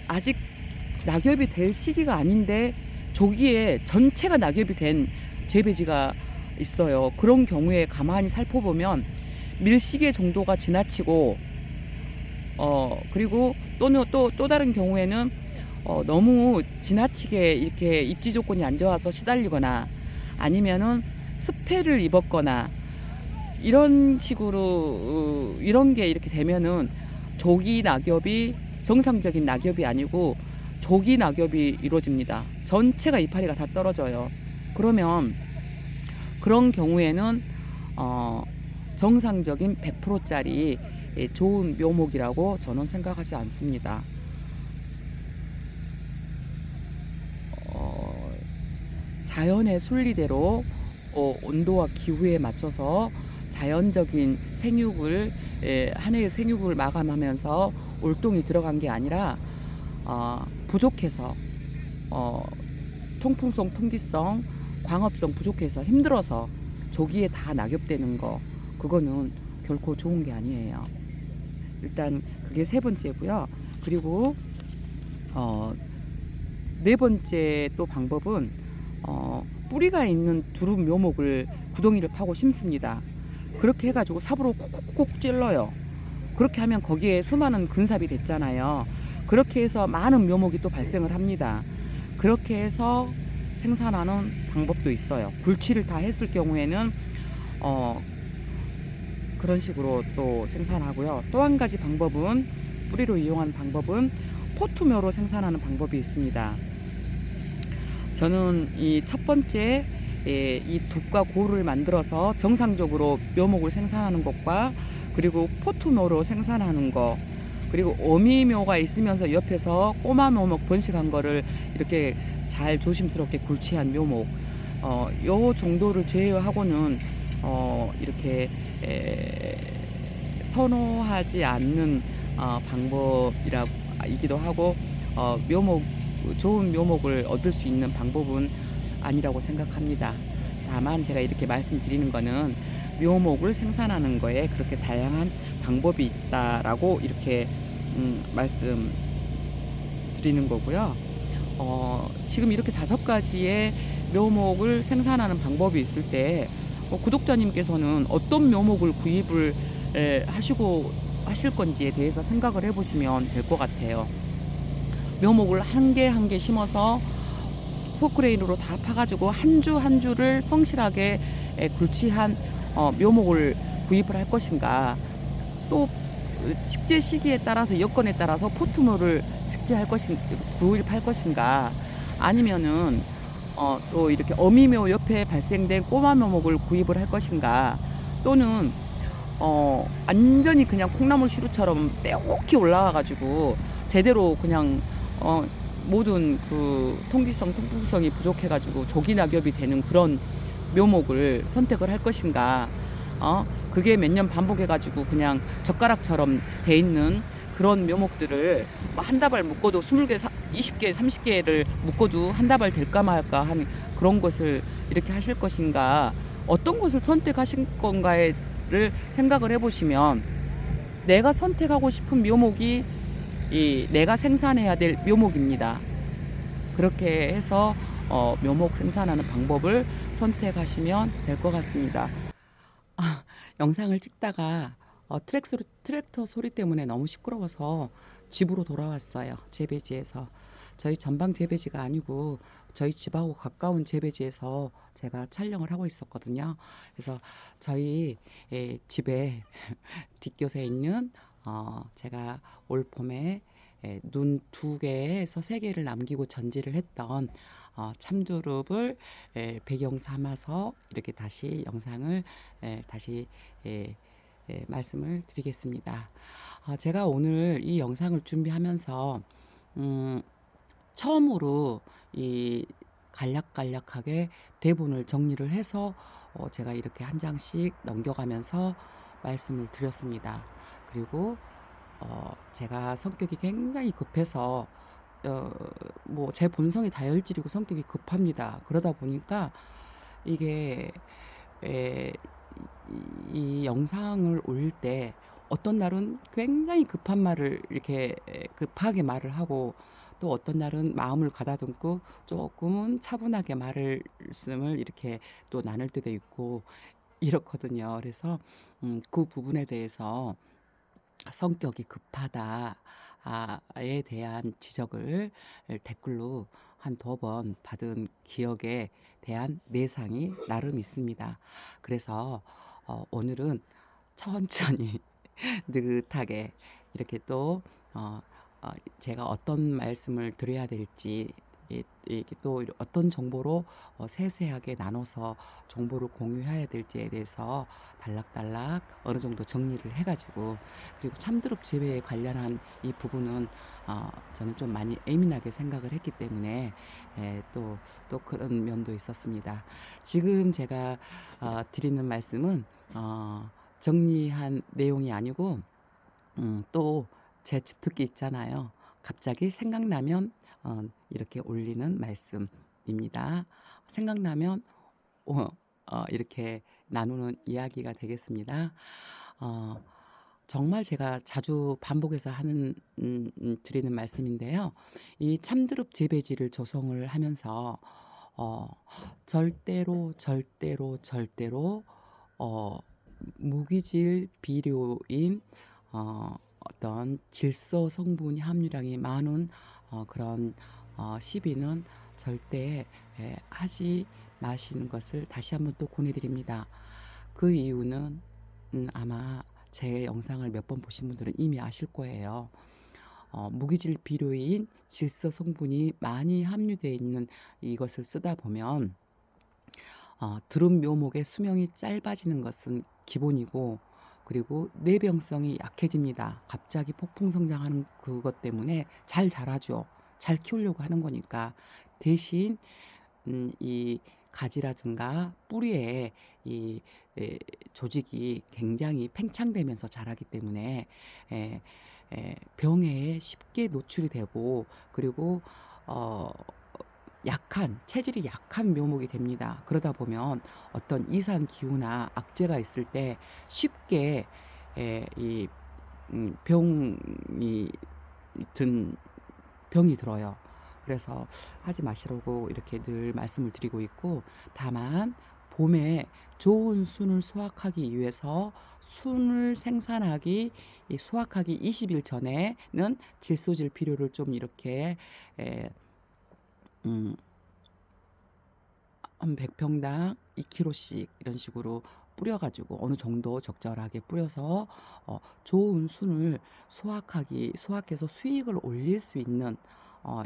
아직 낙엽이 될 시기가 아닌데 조기에 전체가 낙엽이 된 재배지가 있어요. 그런 경우에 가만히 살펴보면 밀식의 정도가 지나치고 그리고 또 다른 경우에는 너무 지나치게 이렇게 입지 조건이 안 좋아서 시달리거나 아니면은 습해를 입었거나 이런 식으로 이런 게 이렇게 되면은 조기 낙엽이 정상적인 낙엽이 아니고 조기 낙엽이 이루어집니다. 전체가 이파리가 다 떨어져요. 그러면 그런 경우에는 정상적인 100%짜리 좋은 묘목이라고 저는 생각하지 않습니다. 자연의 순리대로 온도와 기후에 맞춰서 자연적인 생육을 한 해의 생육을 마감하면서 올동이 들어간 게 아니라 부족해서 통풍성, 통기성, 광합성 부족해서 힘들어서 조기에 다 낙엽되는 거, 그거는 결코 좋은 게 아니에요. 일단 그게 세 번째고요. 그리고 네 번째 또 방법은 뿌리가 있는 두릅 묘목을 구덩이를 파고 심습니다. 그렇게 해가지고 삽으로 콕콕콕 찔러요. 그렇게 하면 거기에 수많은 근삽이 됐잖아요. 그렇게 해서 많은 묘목이 또 발생을 합니다. 그렇게 해서 생산하는 방법도 있어요. 굴치를 다 했을 경우에는 그런 식으로 또 생산하고요. 또 한 가지 방법은, 뿌리로 이용하는 방법은 포트묘로 생산하는 방법이 있습니다. 저는 이 첫 번째 이 둡과 고를 만들어서 정상적으로 묘목을 생산하는 것과, 그리고 포트묘로 생산하는 거, 그리고 어미묘가 있으면서 옆에서 꼬마 묘목 번식한 거를 이렇게 잘 조심스럽게 굴치한 묘목, 요 정도를 제외하고는 이렇게 선호하지 않는 방법이기도 하고, 좋은 묘목을 얻을 수 있는 방법은 아니라고 생각합니다. 다만 제가 이렇게 말씀드리는 거는 묘목을 생산하는 거에 그렇게 다양한 방법이 있다라고 이렇게 말씀드리는 거고요. 지금 이렇게 5가지의 묘목을 생산하는 방법이 있을 때 구독자님께서는 어떤 묘목을 구입을 하실 건지에 대해서 생각을 해보시면 될 것 같아요. 묘목을 한 개 한 개 심어서 포크레인으로 다 파가지고 한 주 한 주를 성실하게 굴치한 묘목을 구입을 할 것인가, 또 식재 시기에 따라서 여건에 따라서 포트몰을 식재할 것인 구입할 것인가, 아니면은 또 이렇게 어미묘 옆에 발생된 꼬마 묘목을 구입을 할 것인가, 또는 완전히 그냥 콩나물 시루처럼 빼곡히 올라와 가지고 제대로 그냥 모든 그 통기성, 통풍성이 부족해 가지고 조기 낙엽이 되는 그런 묘목을 선택을 할 것인가, 그게 몇 년 반복해 가지고 그냥 젓가락처럼 돼 있는 그런 묘목들을 뭐 한 다발 묶어도 20개, 20개, 30개를 묶어도 한 다발 될까 말까 한 그런 것을 이렇게 하실 것인가, 어떤 것을 선택하실 건가를 생각을 해보시면, 내가 선택하고 싶은 묘목이 내가 생산해야 될 묘목입니다. 그렇게 해서 묘목 생산하는 방법을 선택하시면 될 것 같습니다. 영상을 찍다가 트랙터 소리 때문에 너무 시끄러워서 집으로 돌아왔어요. 재배지에서. 저희 전방 재배지가 아니고 저희 집하고 가까운 재배지에서 제가 촬영을 하고 있었거든요. 그래서 저희 집에 뒷곁에 있는 제가 올 봄에 눈 2개에서 3개를 남기고 전지를 했던 참두릅을 배경 삼아서 이렇게 다시 영상을 다시 말씀을 드리겠습니다. 제가 오늘 이 영상을 준비하면서 처음으로 이 간략간략하게 대본을 정리를 해서 제가 이렇게 한 장씩 넘겨가면서 말씀을 드렸습니다. 그리고 제가 성격이 굉장히 급해서 뭐 제 본성이 다혈질이고 성격이 급합니다. 그러다 보니까 이게 에, 이 영상을 올릴 때 어떤 날은 굉장히 급한 말을 이렇게 급하게 말을 하고, 또 어떤 날은 마음을 가다듬고 조금은 차분하게 말씀을 이렇게 또 나눌 때도 있고 이렇거든요. 그래서 그 부분에 대해서 성격이 급하다에 대한 지적을 댓글로 한 2번 받은 기억에 대한 내상이 나름 있습니다. 그래서 오늘은 천천히 느긋하게 이렇게 또 제가 어떤 말씀을 드려야 될지, 이게 또 어떤 정보로 세세하게 나눠서 정보를 공유해야 될지에 대해서 단락단락 어느 정도 정리를 해가지고, 그리고 참드럽 재배에 관련한 이 부분은 저는 좀 많이 예민하게 생각을 했기 때문에 또 그런 면도 있었습니다. 지금 제가 드리는 말씀은 정리한 내용이 아니고 또 제 주특기 있잖아요. 갑자기 생각나면 이렇게 올리는 말씀입니다. 생각나면 이렇게 나누는 이야기가 되겠습니다. 정말 제가 자주 반복해서 하는 드리는 말씀인데요. 이 참드릅 재배지를 조성을 하면서 절대로 무기질 비료인 어떤 질소 성분이 함유량이 많은 그런 시비는 절대 하지 마시는 것을 다시 한번 또 권해드립니다. 그 이유는 아마 제 영상을 몇 번 보신 분들은 이미 아실 거예요. 무기질 비료인 질소 성분이 많이 함유되어 있는 이것을 쓰다 보면 드릅 묘목의 수명이 짧아지는 것은 기본이고, 그리고 내병성이 약해집니다. 갑자기 폭풍 성장하는 그것 때문에 잘 자라죠. 잘 키우려고 하는 거니까. 대신 이 가지라든가 뿌리에 이 조직이 굉장히 팽창되면서 자라기 때문에 병에 쉽게 노출이 되고, 그리고 체질이 약한 묘목이 됩니다. 그러다 보면 어떤 이상 기후나 악재가 있을 때 쉽게 이 병이 들어요. 그래서 하지 마시라고 이렇게 늘 말씀을 드리고 있고, 다만 봄에 좋은 순을 수확하기 위해서 순을 수확하기 20일 전에는 질소질 비료를 좀 이렇게 한 100평당 2kg씩 이런 식으로 뿌려가지고 어느 정도 적절하게 뿌려서 좋은 순을 수확해서 수익을 올릴 수 있는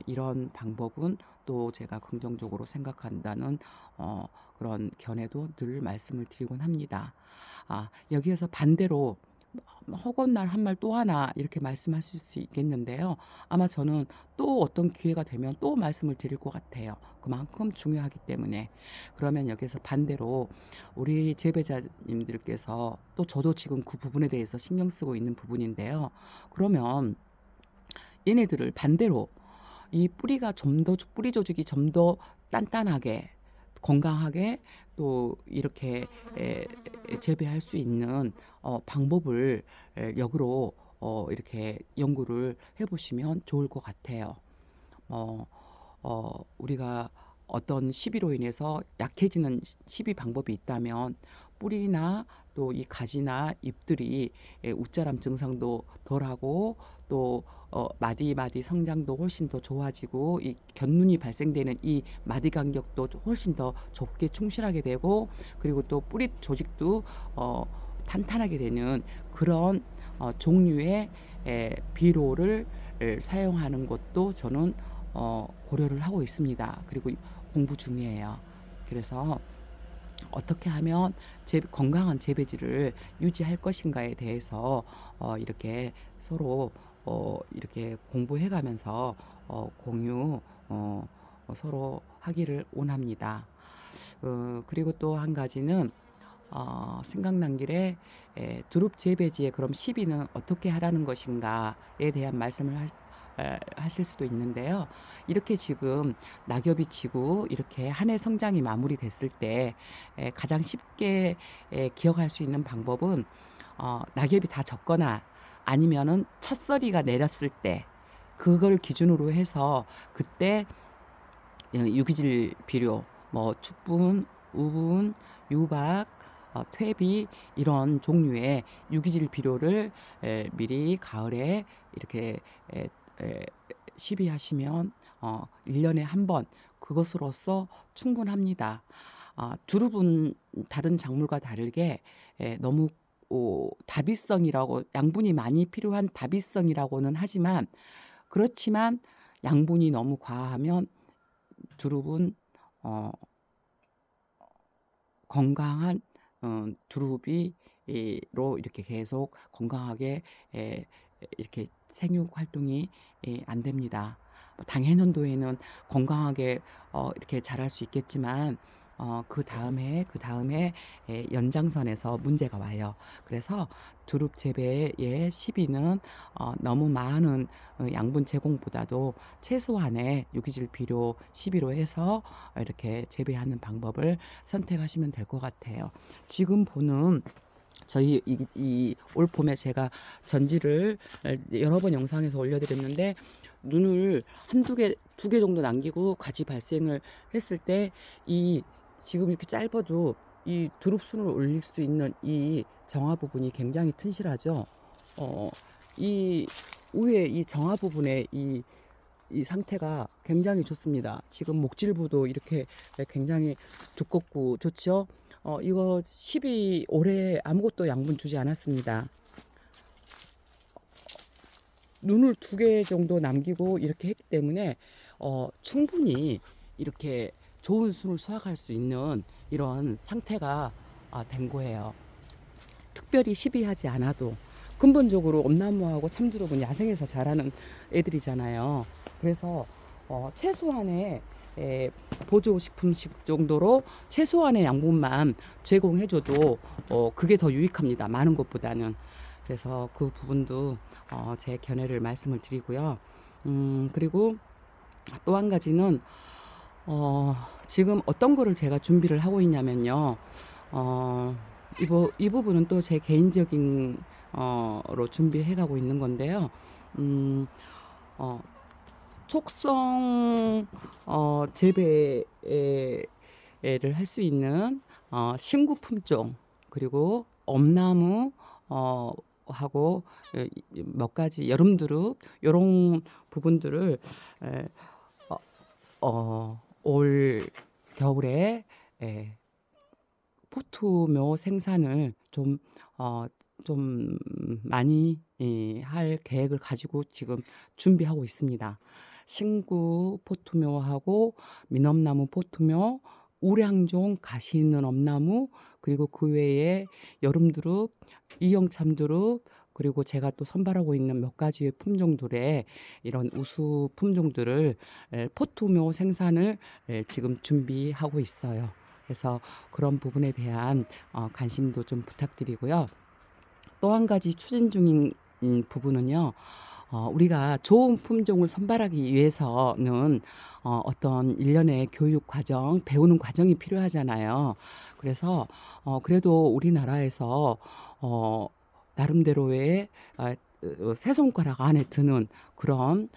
이런 방법은 또 제가 긍정적으로 생각한다는 그런 견해도 늘 말씀을 드리곤 합니다. 여기에서 반대로 허건날 한 말 또 하나 이렇게 말씀하실 수 있겠는데요. 아마 저는 또 어떤 기회가 되면 또 말씀을 드릴 것 같아요. 그만큼 중요하기 때문에. 그러면 여기서 반대로 우리 재배자님들께서 또 저도 지금 그 부분에 대해서 신경 쓰고 있는 부분인데요. 그러면 얘네들을 반대로 이 뿌리가 좀 더 뿌리 조직이 좀 더 단단하게 건강하게 또 이렇게 재배할 수 있는 방법을 역으로 이렇게 연구를 해보시면 좋을 것 같아요. 어, 우리가 어떤 시비로 인해서 약해지는 시비 방법이 있다면 뿌리나 또 이 가지나 잎들이 웃자람 증상도 덜하고 또 마디마디 성장도 훨씬 더 좋아지고 이 견눈이 발생되는 이 마디 간격도 훨씬 더 좁게 충실하게 되고 그리고 또 뿌리 조직도 탄탄하게 되는 그런 종류의 비료를 사용하는 것도 저는 고려를 하고 있습니다. 그리고 공부 중이에요. 그래서 어떻게 하면 건강한 재배지를 유지할 것인가에 대해서 이렇게 서로 이렇게 공부해가면서 공유 서로 하기를 원합니다. 그리고 또 한 가지는 생각난 길에 두릅 재배지에 그럼 시비는 어떻게 하라는 것인가에 대한 말씀을 하실 수도 있는데요. 이렇게 지금 낙엽이 지고 이렇게 한 해 성장이 마무리됐을 때 가장 쉽게 기억할 수 있는 방법은 낙엽이 다 졌거나 아니면은 첫서리가 내렸을 때 그걸 기준으로 해서 그때 유기질 비료 뭐 축분, 우분, 유박, 퇴비 이런 종류의 유기질 비료를 미리 가을에 이렇게 시비하시면 1년에 한 번 그것으로서 충분합니다. 두릅은 다른 작물과 다르게 너무 다비성이라고 양분이 많이 필요한 다비성이라고는 하지만 그렇지만 양분이 너무 과하면 두릅은 건강한 두릅이로 이렇게 계속 건강하게 이렇게 생육 활동이 안 됩니다. 당해년도에는 건강하게 이렇게 자랄 수 있겠지만 그 다음에 연장선에서 문제가 와요. 그래서 두릅 재배의 시비는 너무 많은 양분 제공보다도 최소한의 유기질 비료 시비로 해서 이렇게 재배하는 방법을 선택하시면 될 것 같아요. 지금 보는 저희 올 봄에 제가 전지를 여러 번 영상에서 올려드렸는데 눈을 두 개 정도 남기고 가지 발생을 했을 때 이 지금 이렇게 짧아도 이 두릅순을 올릴 수 있는 이 정화 부분이 굉장히 튼실하죠. 이 위에 이 정화 부분에 이 상태가 굉장히 좋습니다. 지금 목질부도 이렇게 굉장히 두껍고 좋죠. 이거 12올해 아무것도 양분 주지 않았습니다. 눈을 두 개 정도 남기고 이렇게 했기 때문에 충분히 이렇게 좋은 순을 수확할 수 있는 이런 상태가 된 거예요. 특별히 시비하지 않아도 근본적으로 엄나무하고 참두릅은 야생에서 자라는 애들이잖아요. 그래서 최소한의 보조식품식 정도로 최소한의 양분만 제공해줘도 그게 더 유익합니다. 많은 것보다는. 그래서 그 부분도 제 견해를 말씀을 드리고요. 그리고 또 한 가지는 지금 어떤 거를 제가 준비를 하고 있냐면요. 이 부분은 또 제 개인적인 로 준비해 가고 있는 건데요. 촉성 재배를 할 수 있는 신구 품종 그리고 엄나무 하고 몇 가지 여름두릅 요런 부분들을 올 겨울에 포트묘 생산을 어 좀 많이 할 계획을 가지고 지금 준비하고 있습니다. 신구 포트묘하고 미넘나무 포트묘, 우량종 가시 있는 엄나무, 그리고 그 외에 여름두릅, 이영참두릅, 그리고 제가 또 선발하고 있는 몇 가지의 품종들의 이런 우수 품종들을 포트묘 생산을 지금 준비하고 있어요. 그래서 그런 부분에 대한 관심도 좀 부탁드리고요. 또 한 가지 추진 중인 부분은요. 우리가 좋은 품종을 선발하기 위해서는 어떤 일련의 교육 과정, 배우는 과정이 필요하잖아요. 그래서 그래도 우리나라에서 나름대로의 세 손가락 안에 드는 그런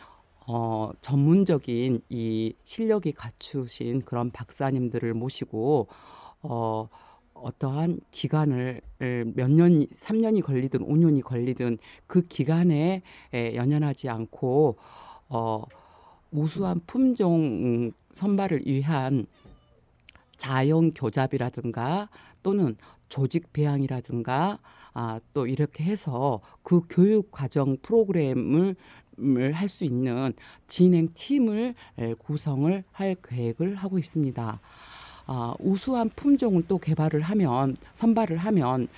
전문적인 이 실력이 갖추신 그런 박사님들을 모시고 어 어떠한 기간을 몇 년이 3 년이 걸리든 5 년이 걸리든 그 기간에 연연하지 않고 어 우수한 품종 선발을 위한 자연 교잡이라든가 또는 조직 배양이라든가 또 이렇게 해서 그 교육 과정 프로그램을 할 수 있는 진행 팀을 구성을 할 계획을 하고 있습니다. 우수한 품종을 또 개발을 하면 선발을 하면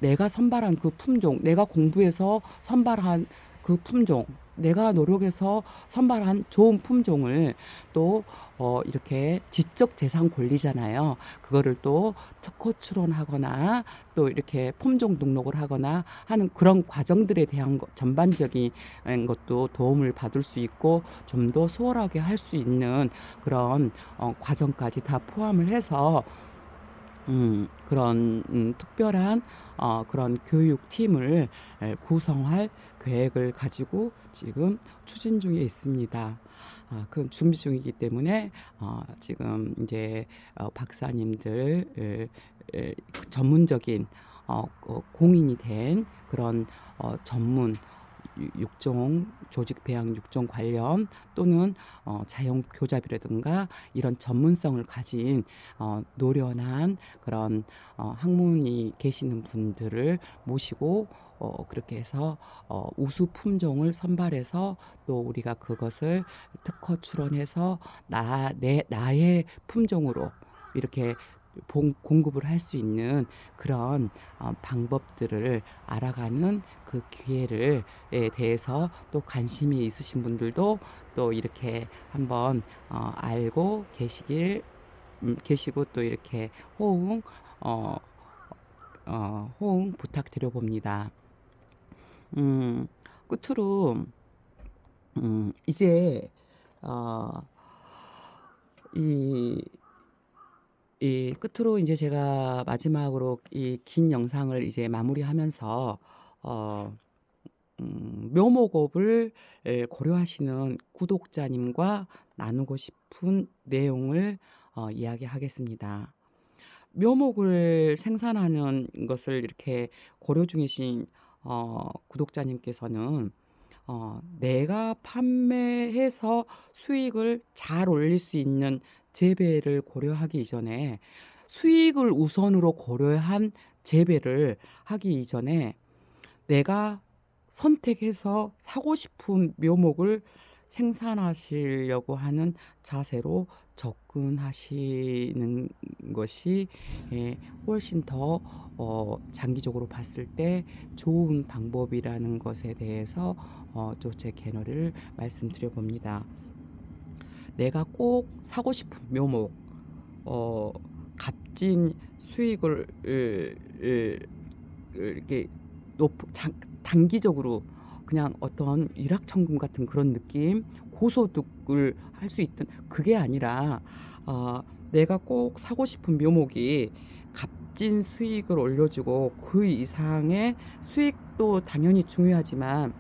내가 선발한 그 품종, 내가 공부해서 선발한 그 품종, 내가 노력해서 선발한 좋은 품종을 또 이렇게 지적 재산 권리잖아요. 그거를 또 특허 출원하거나 또 이렇게 품종 등록을 하거나 하는 그런 과정들에 대한 전반적인 것도 도움을 받을 수 있고 좀 더 수월하게 할 수 있는 그런 과정까지 다 포함을 해서 그런 특별한 그런 교육팀을 구성할 계획을 가지고 지금 추진 중에 있습니다. 그건 준비 중이기 때문에 지금 이제 박사님들 전문적인 공인이 된 그런 전문 육종 조직 배양 육종 관련 또는 자연 교잡이라든가 이런 전문성을 가진 노련한 그런 학문이 계시는 분들을 모시고 그렇게 해서 우수 품종을 선발해서 또 우리가 그것을 특허 출원해서 나의 품종으로 이렇게 공급을 할 수 있는 그런 방법들을 알아가는 그 기회를 대해서 또 관심이 있으신 분들도 또 이렇게 한번 알고 계시고 또 이렇게 어, 호응 부탁드려 봅니다. 끝으로 이제 이 끝으로 이제 제가 마지막으로 이 긴 영상을 이제 마무리하면서 묘목업을 고려하시는 구독자님과 나누고 싶은 내용을 이야기하겠습니다. 묘목을 생산하는 것을 이렇게 고려 중이신 구독자님께서는 내가 판매해서 수익을 잘 올릴 수 있는 재배를 고려하기 이전에 수익을 우선으로 고려한 재배를 하기 이전에 내가 선택해서 사고 싶은 묘목을 생산하시려고 하는 자세로 접근하시는 것이 훨씬 더 장기적으로 봤을 때 좋은 방법이라는 것에 대해서 또 제 견해를 말씀드려 봅니다. 내가 꼭 사고 싶은 묘목, 값진 수익을 이렇게 단기적으로 그냥 어떤 일확천금 같은 그런 느낌, 고소득을 할 수 있던 그게 아니라 내가 꼭 사고 싶은 묘목이 값진 수익을 올려주고 그 이상의 수익도 당연히 중요하지만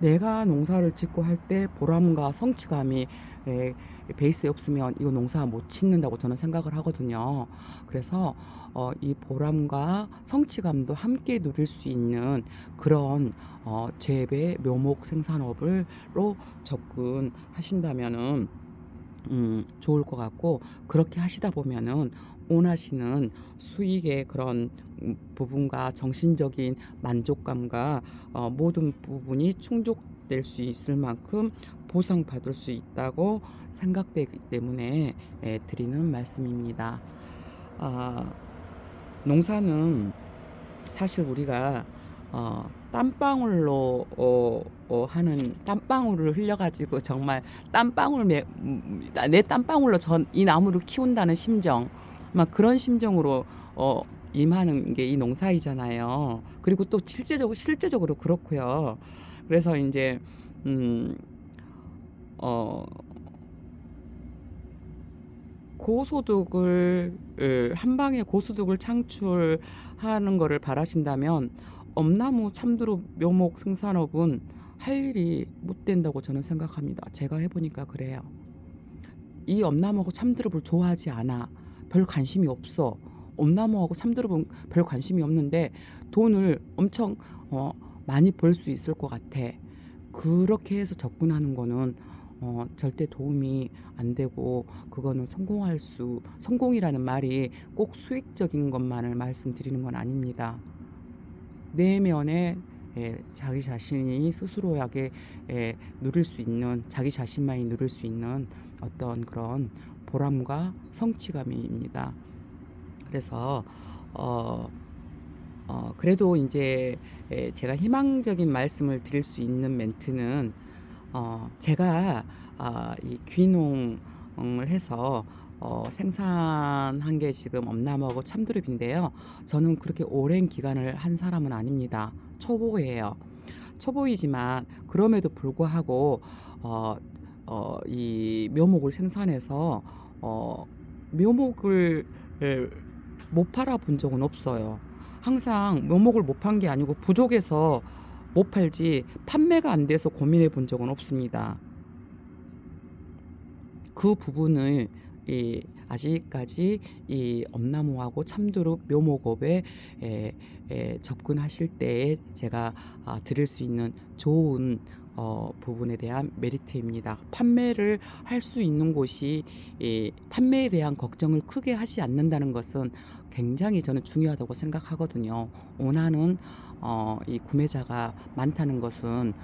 내가 농사를 짓고 할 때 보람과 성취감이 베이스에 없으면 이거 농사 못 짓는다고 저는 생각을 하거든요. 그래서 이 보람과 성취감도 함께 누릴 수 있는 그런 재배 묘목 생산업으로 접근하신다면은 좋을 것 같고, 그렇게 하시다 보면은 원하시는 수익의 그런 부분과 정신적인 만족감과 모든 부분이 충족될 수 있을 만큼 보상받을 수 있다고 생각되기 때문에 드리는 말씀입니다. 아, 농사는 사실 우리가 땀방울로 하는 땀방울을 흘려가지고 정말 내 땀방울로 이 나무를 키운다는 심정, 막 그런 심정으로 임하는 게 이 농사이잖아요. 그리고 또 실제적으로 그렇고요. 그래서 이제 음, 어, 한 방에 고소득을 창출하는 거를 바라신다면 엄나무, 참두릅, 묘목 생산업은 할 일이 못 된다고 저는 생각합니다. 제가 해보니까 그래요. 이 엄나무하고 참두릅을 좋아하지 않아. 별 관심이 없어. 엄나무하고 참두릅은 별 관심이 없는데 돈을 엄청 많이 벌 수 있을 것 같아. 그렇게 해서 접근하는 거는 절대 도움이 안 되고, 그거는 성공이라는 말이 꼭 수익적인 것만을 말씀드리는 건 아닙니다. 내면에 자기 자신이 스스로에게 누릴 수 있는, 자기 자신만이 누릴 수 있는 어떤 그런 보람과 성취감입니다. 그래서 그래도 이제 제가 희망적인 말씀을 드릴 수 있는 멘트는, 제가 이 귀농을 해서 생산한 게 지금 엄나무하고 참두릅인데요. 저는 그렇게 오랜 기간을 한 사람은 아닙니다. 초보예요. 초보이지만 그럼에도 불구하고 이 묘목을 생산해서 묘목을 못 팔아본 적은 없어요. 항상 묘목을 못 판 게 아니고 부족해서 못 팔지, 판매가 안 돼서 고민해 본 적은 없습니다. 그 부분을 아직까지 이 엄나무하고 참두릅 묘목업에 접근하실 때에 제가 드릴 수 있는 좋은 부분에 대한 메리트입니다. 판매를 할 수 있는 곳이 판매에 대한 걱정을 크게 하지 않는다는 것은 굉장히 저는 중요하다고 생각하거든요. 원하는 이 구매자가 많다는 것은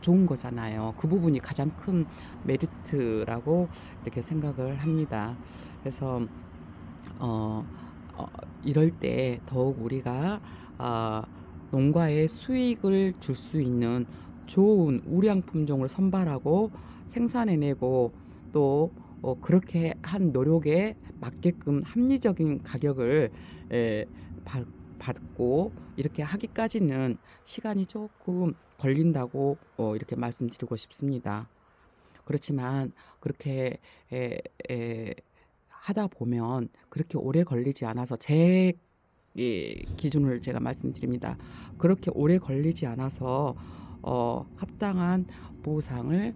좋은 거잖아요. 그 부분이 가장 큰 메리트라고 이렇게 생각을 합니다. 그래서 어, 이럴 때 더욱 우리가 농가에 수익을 줄 수 있는 좋은 우량 품종을 선발하고 생산해내고, 또 그렇게 한 노력에 맞게끔 합리적인 가격을 에, 받고 이렇게 하기까지는 시간이 조금 걸린다고 이렇게 말씀드리고 싶습니다. 그렇지만 그렇게 하다 보면 그렇게 오래 걸리지 않아서, 제 기준을 제가 말씀드립니다. 그렇게 오래 걸리지 않아서 합당한 보상을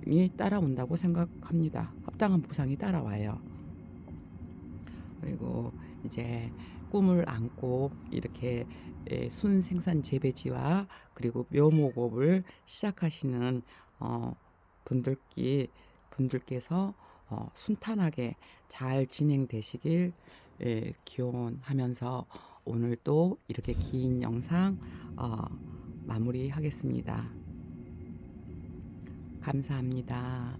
이 따라온다고 생각합니다. 합당한 보상이 따라와요. 그리고 이제 꿈을 안고 이렇게 순생산 재배지와 그리고 묘목업을 시작하시는 분들께서 순탄하게 잘 진행되시길 기원하면서 오늘 또 이렇게 긴 영상 마무리하겠습니다. 감사합니다.